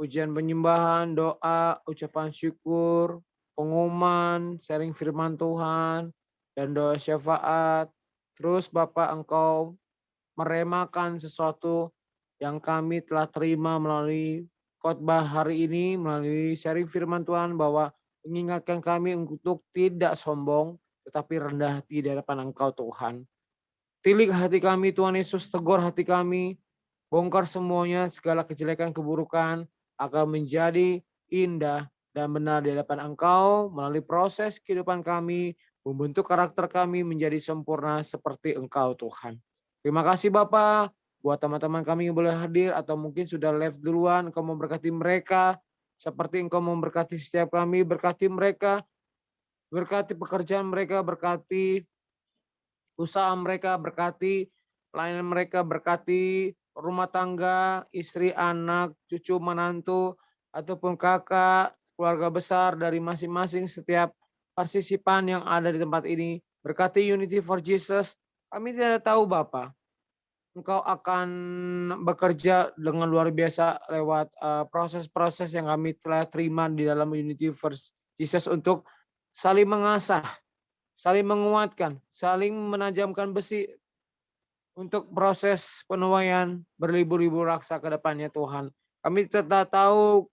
ujian penyembahan, doa, ucapan syukur, pengumuman, sharing firman Tuhan, dan doa syafaat. Terus Bapak Engkau meremakan sesuatu yang kami telah terima melalui khotbah hari ini, melalui sharing firman Tuhan, bahwa mengingatkan kami untuk tidak sombong, tetapi rendah hati di hadapan Engkau Tuhan. Tilik hati kami Tuhan Yesus, tegur hati kami, bongkar semuanya, segala kejelekan, keburukan, akan menjadi indah dan benar di hadapan Engkau melalui proses kehidupan kami, membentuk karakter kami menjadi sempurna seperti Engkau Tuhan. Terima kasih Bapak, buat teman-teman kami yang boleh hadir atau mungkin sudah live duluan, Engkau memberkati mereka, seperti Engkau memberkati setiap kami, berkati mereka, berkati pekerjaan mereka, berkati usaha mereka, berkati pelayanan mereka, berkati rumah tangga, istri, anak, cucu, menantu, ataupun kakak, keluarga besar dari masing-masing setiap partisipan yang ada di tempat ini. Berkati Unity for Jesus, kami tidak tahu Bapak, Engkau akan bekerja dengan luar biasa lewat proses-proses yang kami telah terima di dalam Unity for Jesus untuk saling mengasah, saling menguatkan, saling menajamkan besi untuk proses penuaian berlibu-libu raksa ke depannya Tuhan. Kami tetap tahu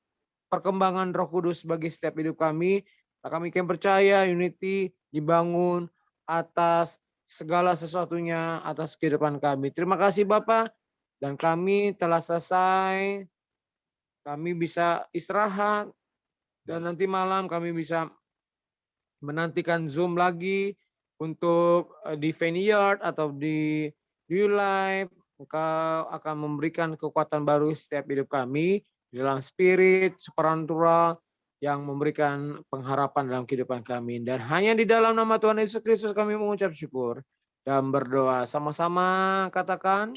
perkembangan Roh Kudus bagi setiap hidup kami. Kami akan percaya Unity dibangun atas segala sesuatunya, atas kehidupan kami. Terima kasih Bapak, dan kami telah selesai. Kami bisa istirahat, dan nanti malam kami bisa menantikan Zoom lagi untuk di Vineyard atau di New Life. Engkau akan memberikan kekuatan baru setiap hidup kami di dalam spirit supernatural yang memberikan pengharapan dalam kehidupan kami. Dan hanya di dalam nama Tuhan Yesus Kristus kami mengucap syukur dan berdoa. Sama-sama katakan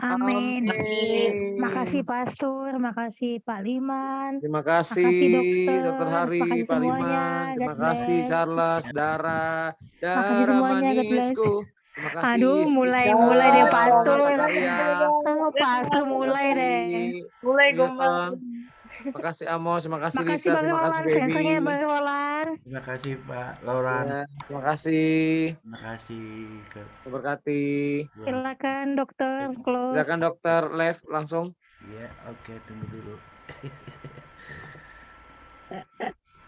Amin. amin. Makasih Pastor, makasih Pak Liman, Terima kasih makasih Dokter Hari, makasih Pak semuanya. Liman. Terima God kasih bless. Charles, Dara, Makasih Dara semuanya, God bless. manisku. Terima kasih Aduh, Stika, mulai deh Mata Pastor. Karya. Pastor Terima mulai deh. kasih Mulai Wilson. Terima kasih Amos, terima kasih Makasih Rita, Bang terima kasih Roland, Baby. sensornya Bang Roland. Terima kasih Pak Lauran. Ya, terima kasih. Terima kasih. Berkati. Silakan dokter close. Silakan dokter live langsung. Iya, oke, tunggu dulu.